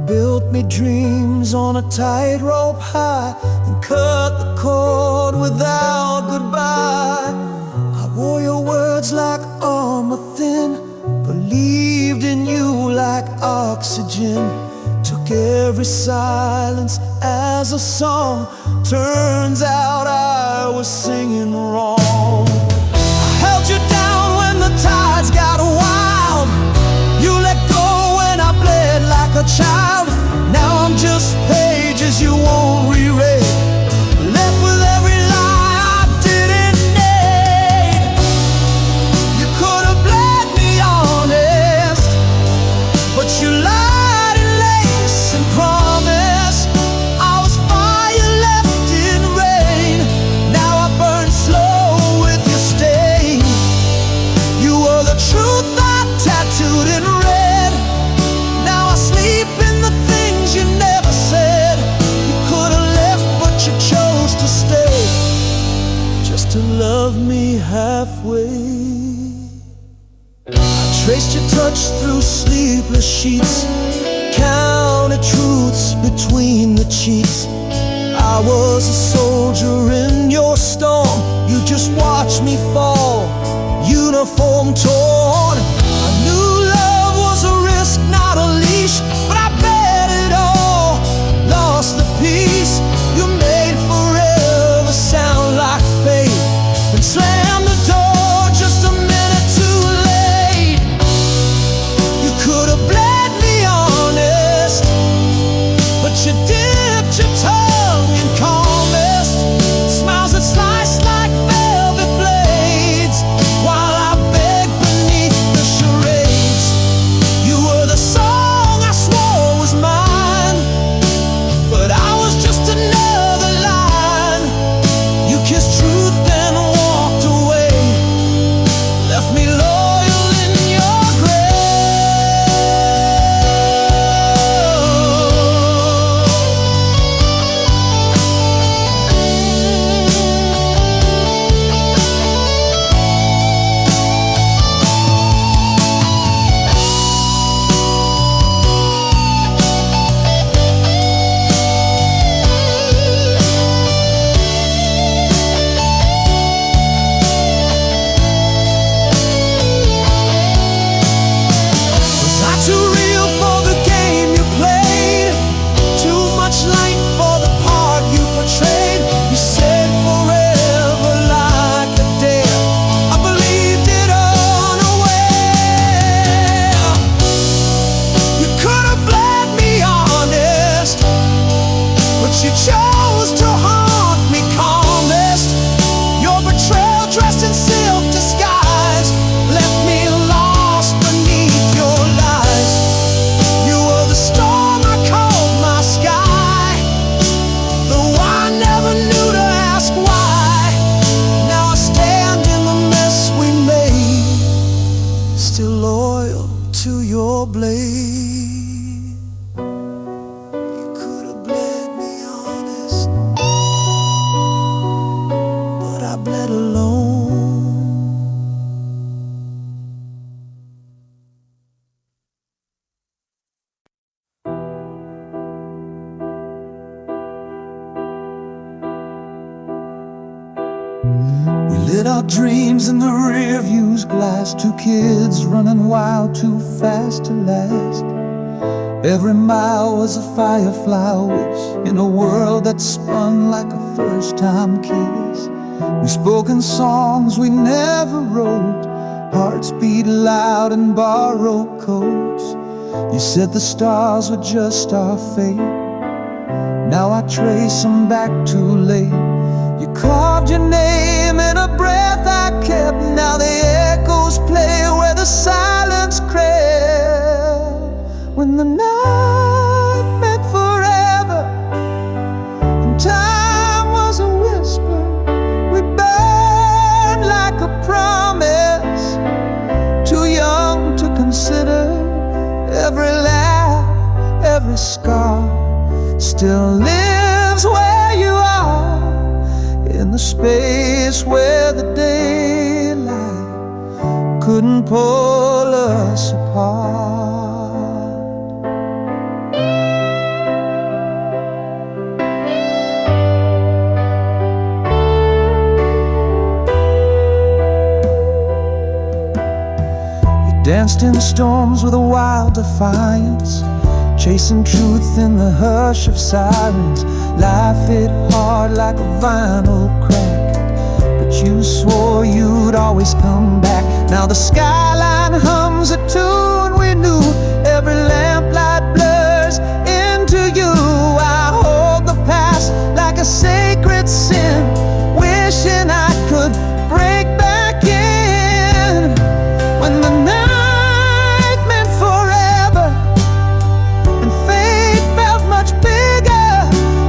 Built me dreams on a tightrope high, and cut the cord without goodbye. I wore your words like armor thin, believed in you like oxygen. Took every silence as a song. Turns out I was singing wrong. Held you down when the tides got wild. You let go when I bled like a child. Now I'm just pages you won't reread, left with every lie I didn't need. You could have bled me honest, but you lied in lace and promise. I was fire left in rain. Now I burn slow with your stain. You were the truth I tattooed in red. Now I sleep in the things you never said. You could have left, but you chose to stay, just to love me halfway. I traced your touch through sleepless sheets, counted truths between the cheats. I was a soldier in your storm. You just watched me fall, uniform torn. I knew love was a risk, not a leash, but I bet it all. Lost the peace you made forever sound like fate, and slammed the door just a minute too late. You could have bled me honest, but you dipped your tongue in calm mist. Smiles that slice like velvet blades, while I beg beneath the charades. You were the song I swore was mine, but I was just another line. You kissed truth and walked away, left me loyal in your grave. you chose to haunt me calmest. Your betrayal dressed in silk disguise left me lost beneath your lies. You were the storm I called my sky, though I never knew to ask why. Now I stand in the mess we made, still loyal to your blade. You could have bled me honest, but I bled alone. We lit our dreams in the rear view's glass, two kids running wild, too fast to last. Every mile was a firefly wish in a world that spun like a first-time kiss. We spoke in songs we never wrote, hearts beat loud in borrowed coats. You said the stars were just our fate, now I trace them back too late. You carved your name in a breath I kept, now the echoes play where the silence crept. When the night meant forever and time was a whisper, we burned like a promise, too young to consider. Every laugh, every scar still lives where you are, in the space where the daylight couldn't pull us apart. You danced in storms with a wild defiance, chasing truth in the hush of sirens. Life hit hard like a vinyl crack, but you swore you'd always come back. Now the skyline hums a tune we knew, every lamplight blurs into you. I hold the past like a sacred sin, wishing I could break back in. When the night meant forever and fate felt much bigger,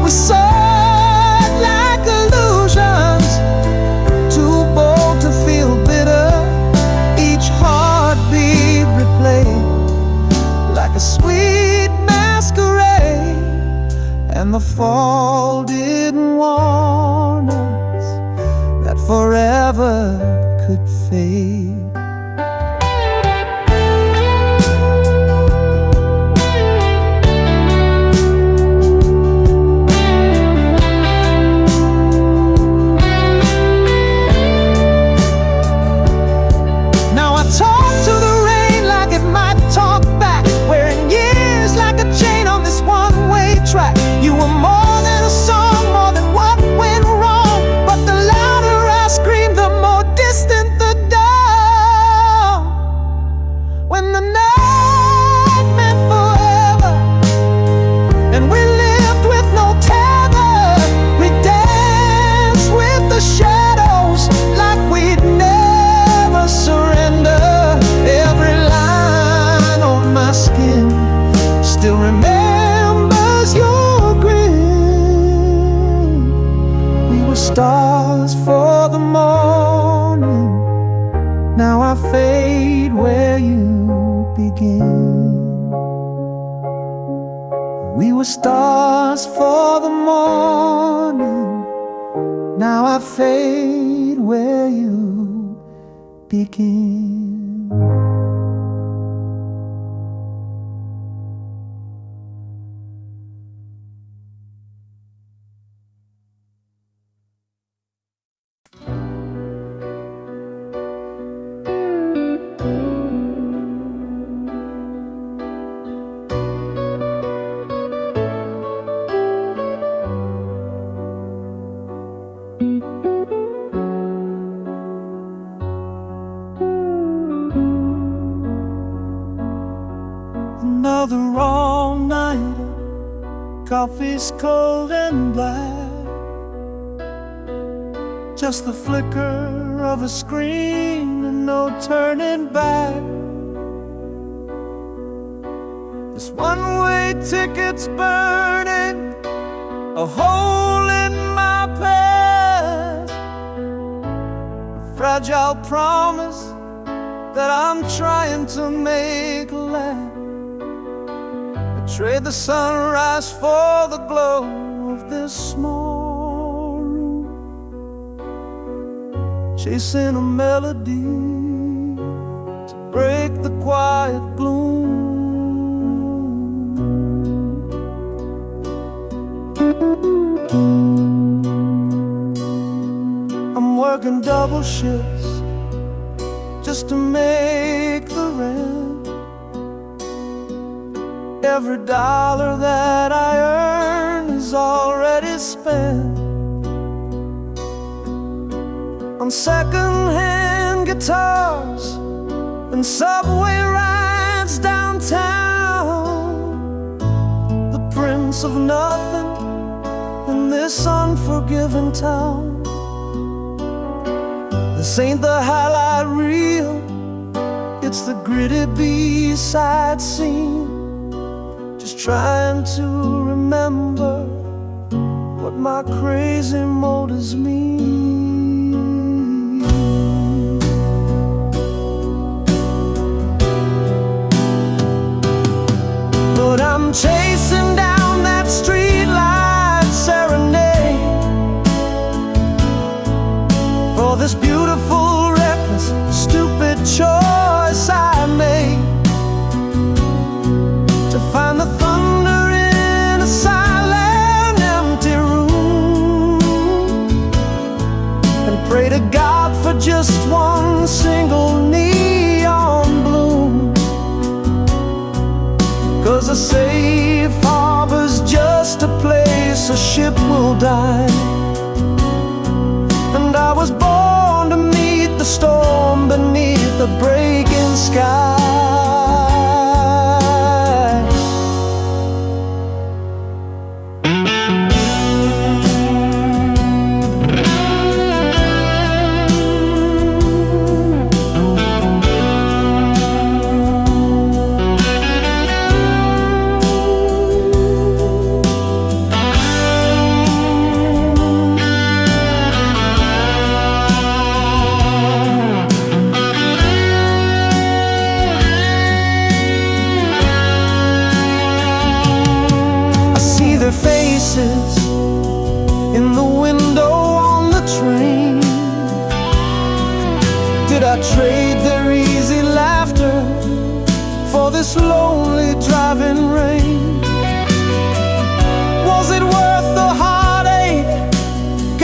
we soared like illusions, too bold to feel bitter. Each heartbeat replayed like a sweet masquerade, and the fall didn't warn us that forever could fade. You were more than a song, more than what went wrong, but the louder I screamed, the more distant the dawn. When the night meant forever and we lived with no tether, we danced with the shadows like we'd never surrender. Every line on my skin still remembers your grin. We were stars for the morning, now I fade where you begin. We were stars for the morning, now I fade where you begin. coffee's cold and black, just the flicker of a screen and no turning back. This one-way ticket's burning a hole in my past, a fragile promise that I'm trying to make last. I trade the sunrise for the glow of this small room, chasing a melody to break the quiet gloom. I'm working double shifts just to make the rent. Every dollar that I earn is already spent on second-hand guitars and subway rides downtown. The prince of nothing in this unforgiving town. This ain't the highlight reel, it's the gritty B-side scene. Just trying to remember what my crazy motives mean. But I'm chasing down that streetlight serenade for this beautiful, reckless, stupid choice I made, to find the thunder in a silent, empty room, and pray to God for just one single neon bloom. 'Cause a safe harbor's just a place a ship will die, and I was born to meet the storm beneath the breaking sky. Faces in the window on the train. Did I trade their easy laughter for this lonely driving rain? Was it worth the heartache?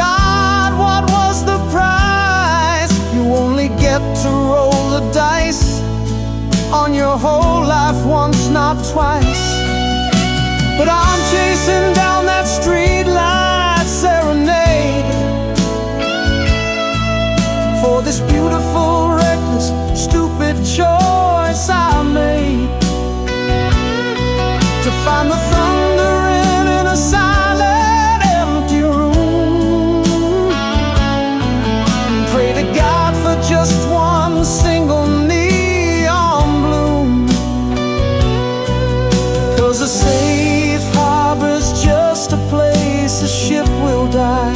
God, what was the price? You only get to roll the dice on your whole life once, not twice. But I'm chasing down that streetlight serenade for this beautiful, reckless, stupid choice I made, to find the thunder in a silent, empty room, pray to God for just one single neon bloom. 'Cause a safe harbor's just a place a ship will die,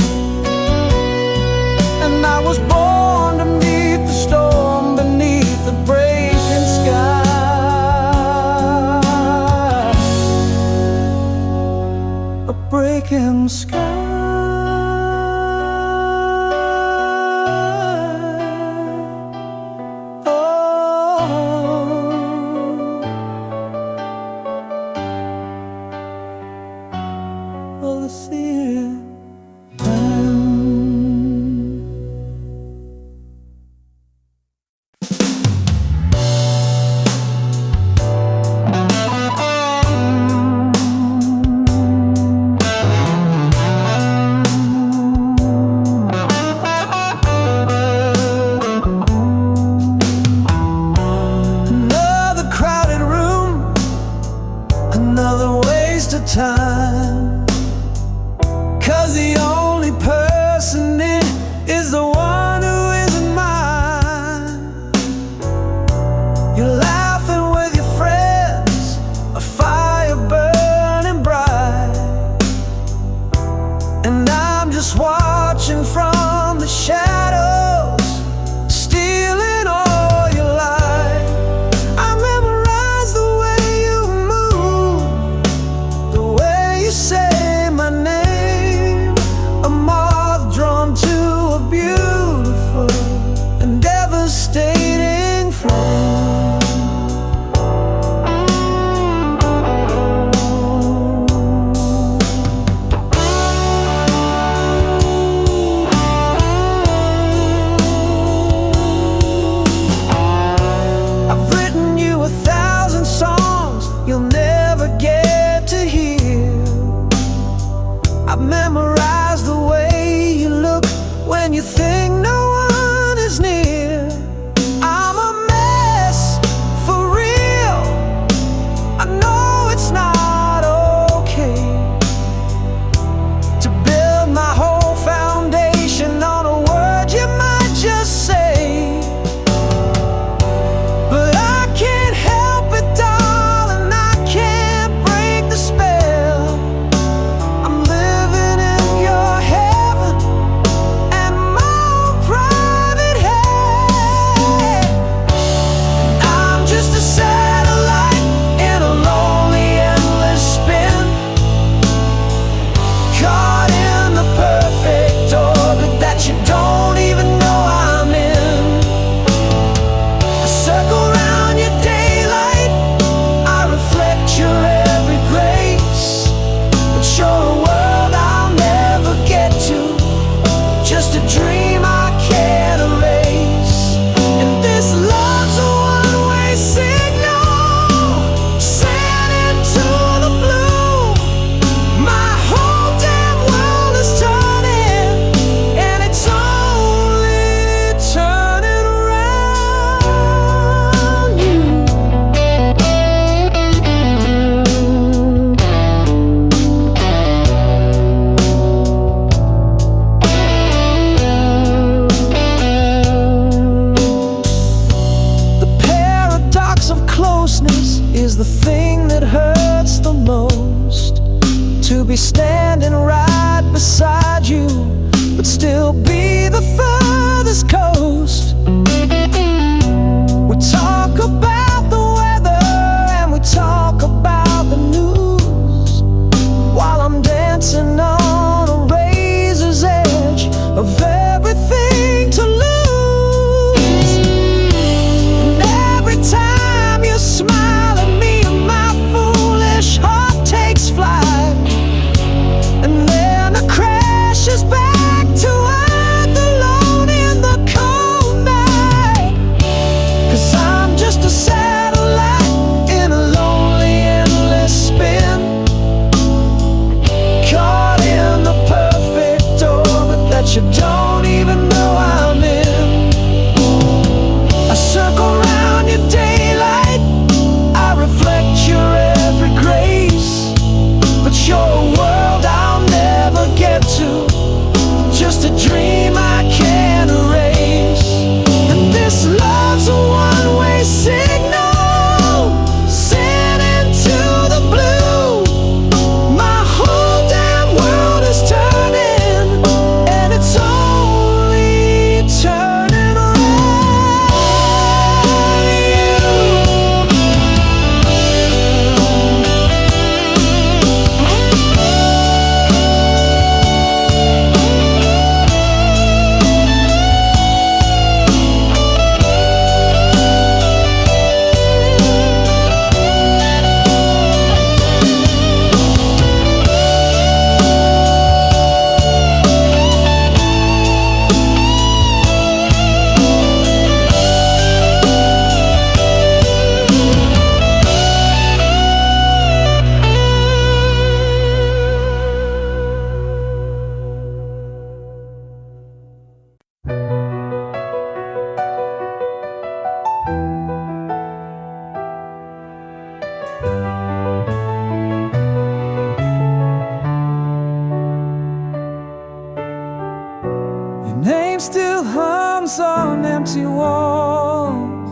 and I was born to meet the storm beneath the breaking sky. A breaking sky. Another waste of time. watching from the shadows, stealing all your light. I memorize the way you move, the way you say my name. A moth drawn to a beautiful and devastating flame. I've memorized the way you look when you think no one is near. I'm a mess, for real. I know it's not okay to build my whole foundation on a word you might just say. But I can't help it, darling, I can't break the spell. I'm living in your heaven and my own private hell. I'm just a satellite in a lonely, endless spin, caught in the perfect orbit that you don't even know I'm in. I circle round your daylight, I reflect your every grace, but you're a world I'll never get to, just a dream I can't erase. And this love's a one-way signal, sent into the blue. My whole damn world is turning, and it's only turning around you. The paradox of closeness is the thing that hurts the most. To be standing right beside you, but still be the furthest coast. We talk about the weather and we talk about the news, while I'm dancing on a razor's edge of everything to lose. And every time you smile at me, my foolish heart takes flight, and then it crashes back to earth alone in the cold night. 'Cause I'm just a satellite in a lonely, endless spin, caught in the perfect orbit that you don't even know I'm in. I circle round your daylight, I reflect your every grace, but you're a world I'll never get to, just a dream I can't erase. And this love's a one-way signal, sent into the blue. My whole damn world is turning, and it's only turning around you. Name still hums on empty walls,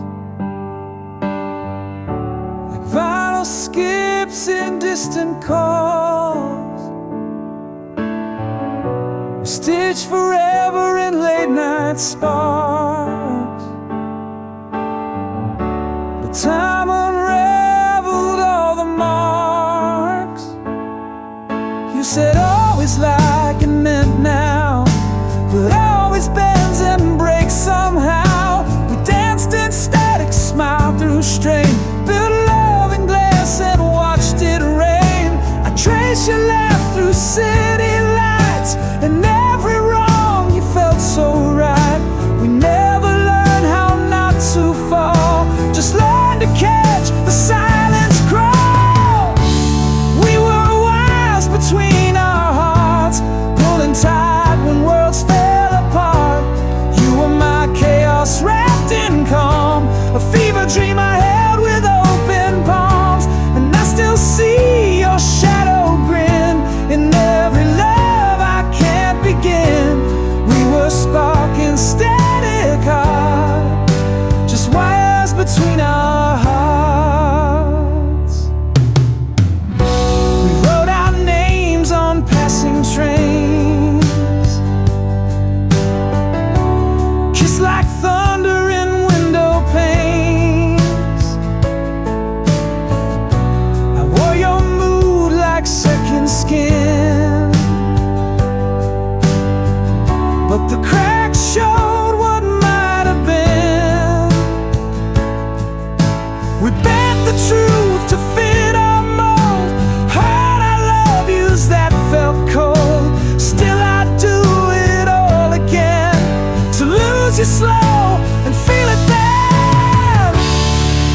like vinyl skips in distant calls. stitched forever in late night sparks. But time unraveled all the marks. You said always like it meant now, but always bends and breaks somehow. We danced in static, smiled through strain, built love in glass and watched it rain. I traced your laugh through city lights, and every wrong you felt so right. We never learned how not to fall, just learned to catch the silence crawl. We were wise between our hearts, pulling tight when worlds fell apart. You were my chaos wrapped in calm, a fever dream I held with open palms. And I still see your shadow grin in every love I can't begin. We were sparking static heart, just wires between our hearts. We wrote our names on passing trains, kissed like thunder in window panes. I wore your mood like second skin, but the cracks showed what might have been. We bent the truth to fit our mold, heard I love yous that felt cold. Still I'd do it all again, to lose you slow and feel it then.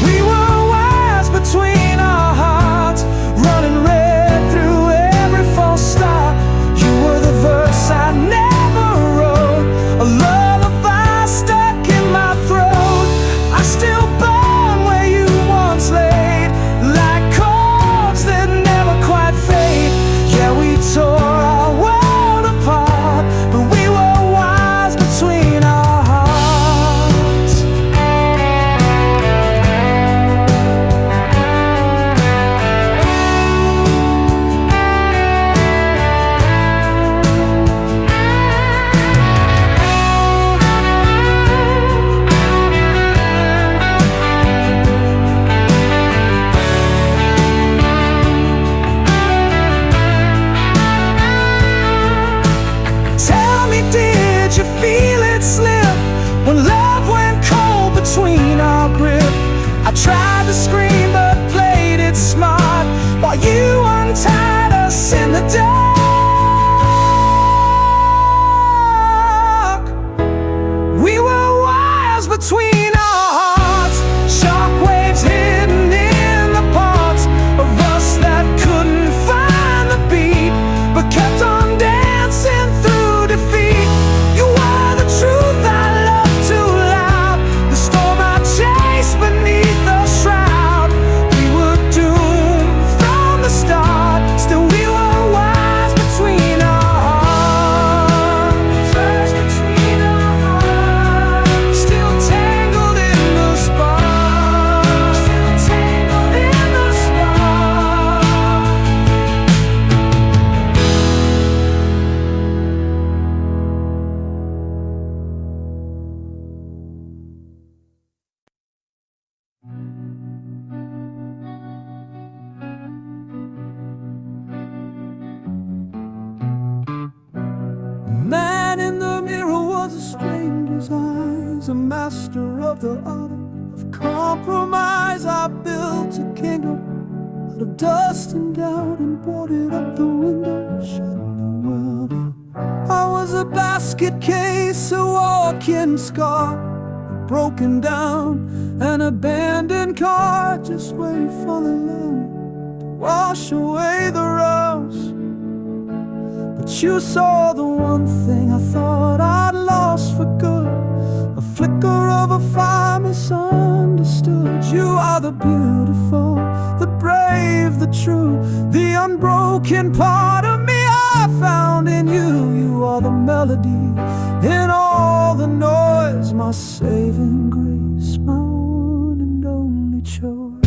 We were wires between our hearts, running red through every false start. You were the verse I never wrote, a lullaby stuck in my throat. I still burn where you once laid, like chords that never quite fade. Yeah, we tore our world apart, but we were wise between our hearts. Tell me, did you feel it slip when love went cold between our grip? I tried to scream but played it smart, while you untied us in the dark. We were wires between our hearts, shockwaves hidden in the parts of us that couldn't find the beat, but kept on dancing through defeat. You were the truth I loved too loud, the storm I chased beneath the shroud. We were doomed from the start, still we were wise between our hearts. Wires between our hearts, still tangled in the spark, still tangled in the spark. The man in the mirror was a stranger's eyes, a master of the art of compromise. I built a kingdom out of dust and doubt and boarded up the window, shutting the world in. I was a basket case, a walk-in scar, a broken down and abandoned car, just waiting for the love to wash away the rust. But you saw the one thing I thought I'd lost for good, a flicker of a fire misunderstood. You are the beautiful, the brave, the true, the unbroken part of me I found in you. You are the melody in all the noise, my saving grace, my one and only choice.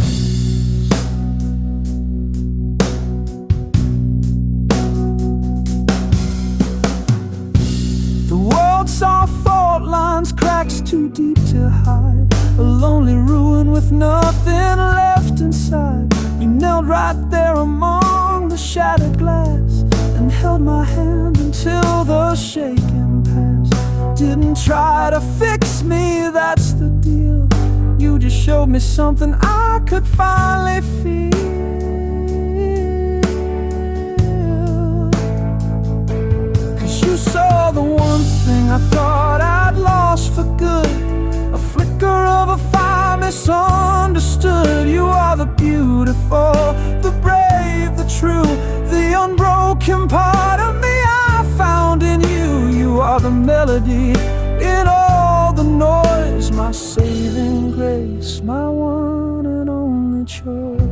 deep to hide, a lonely ruin with nothing left inside. You knelt right there among the shattered glass and held my hand until the shaking passed. Didn't try to fix me, that's the deal. You just showed me something I could finally feel. 'Cause you saw the one thing I thought I'd lost for good, a flicker of a fire misunderstood. You are the beautiful, the brave, the true, the unbroken part of me I found in you. You are the melody in all the noise, my saving grace, my one and only choice.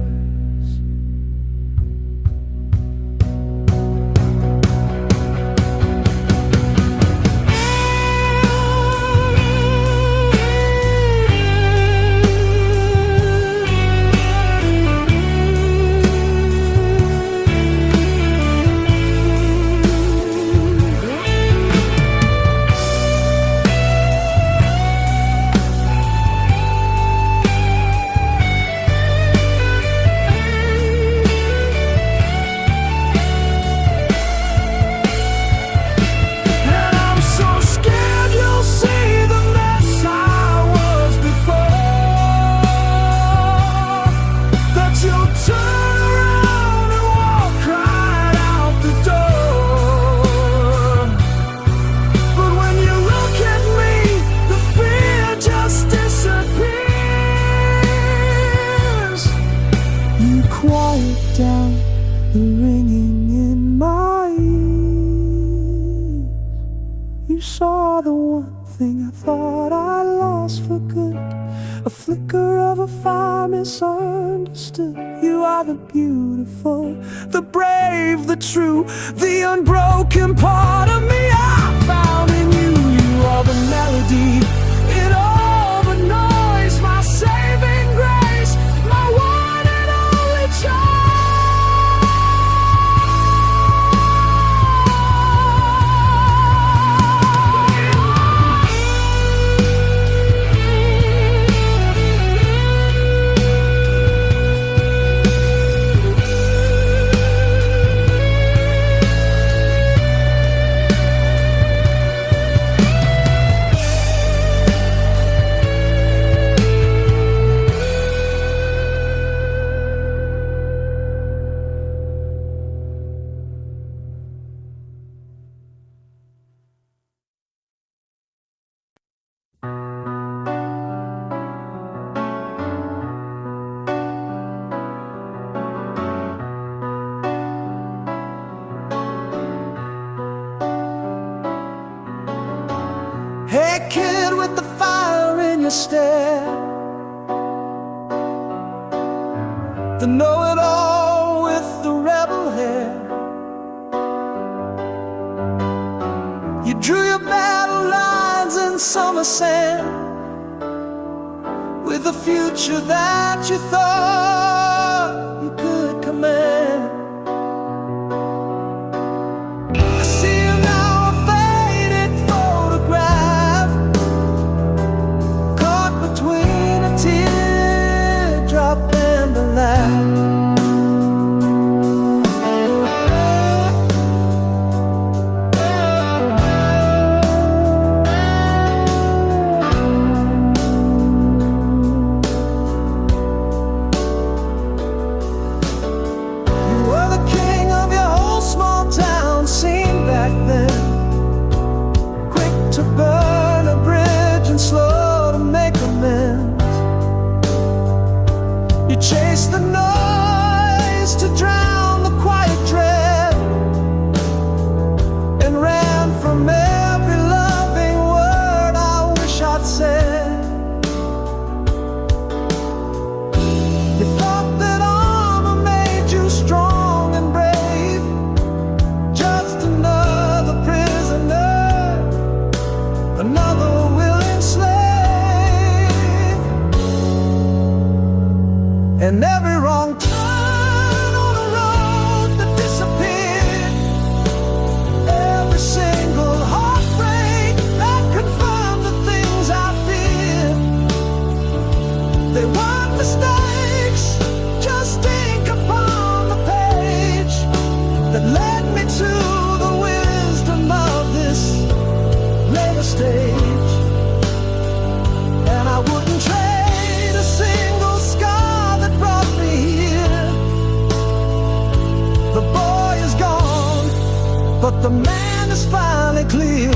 The beautiful, the brave, the true, the unbroken part of me I found in you. You are the melody in all the noise, my saving grace, my one and only choice. Hey kid with the fire in your stare, the know-it-all with the rebel hair. You drew your battle lines in summer sand, with a future that you thought you could command. Chase the noise to drown the quiet dread, and ran from every loving word I wish I'd said. You thought that armor made you strong and brave, just another prisoner, another willing slave. And every wrong turn on a road that disappeared, every single heartbreak that confirmed the things I feared. but the man is finally clear.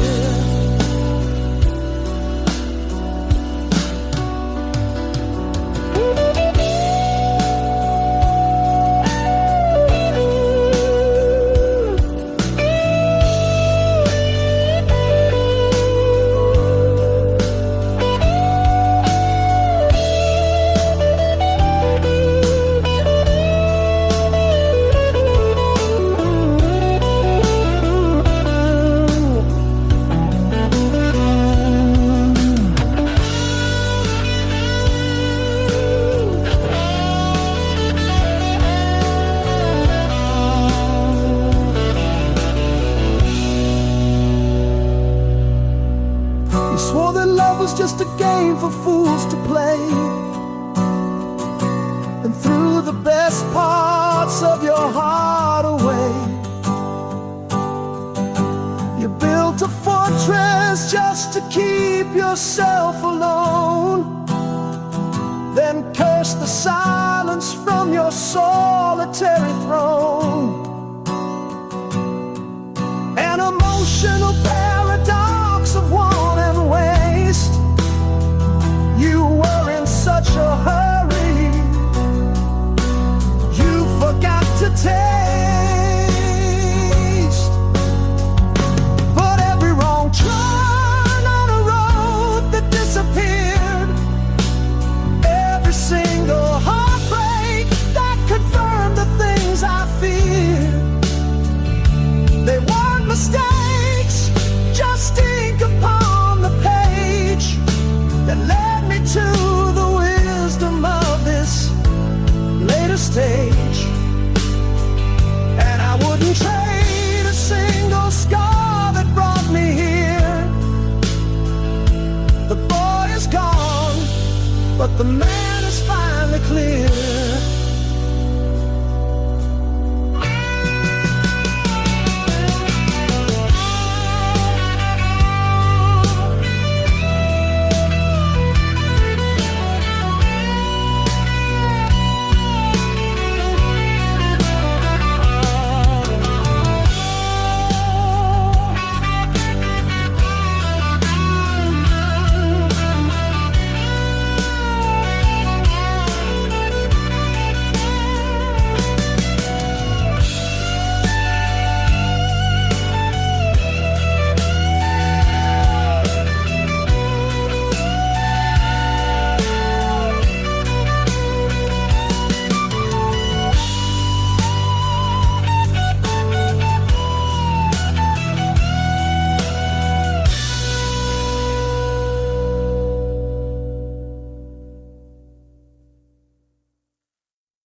Swore that love was just a game for fools to play, and threw the best parts of your heart away. You built a fortress just to keep yourself alone, then cursed the silence from your solitary throne. An emotional paradox of want and waste. You were in such a hurry, you forgot to taste. But every wrong turn on a road that disappeared, every single heartbreak that confirmed the things I feared, they weren't mistakes, just ink upon the page that led me to the wisdom of this later stage. And I wouldn't trade a single scar that brought me here. The boy is gone, but the man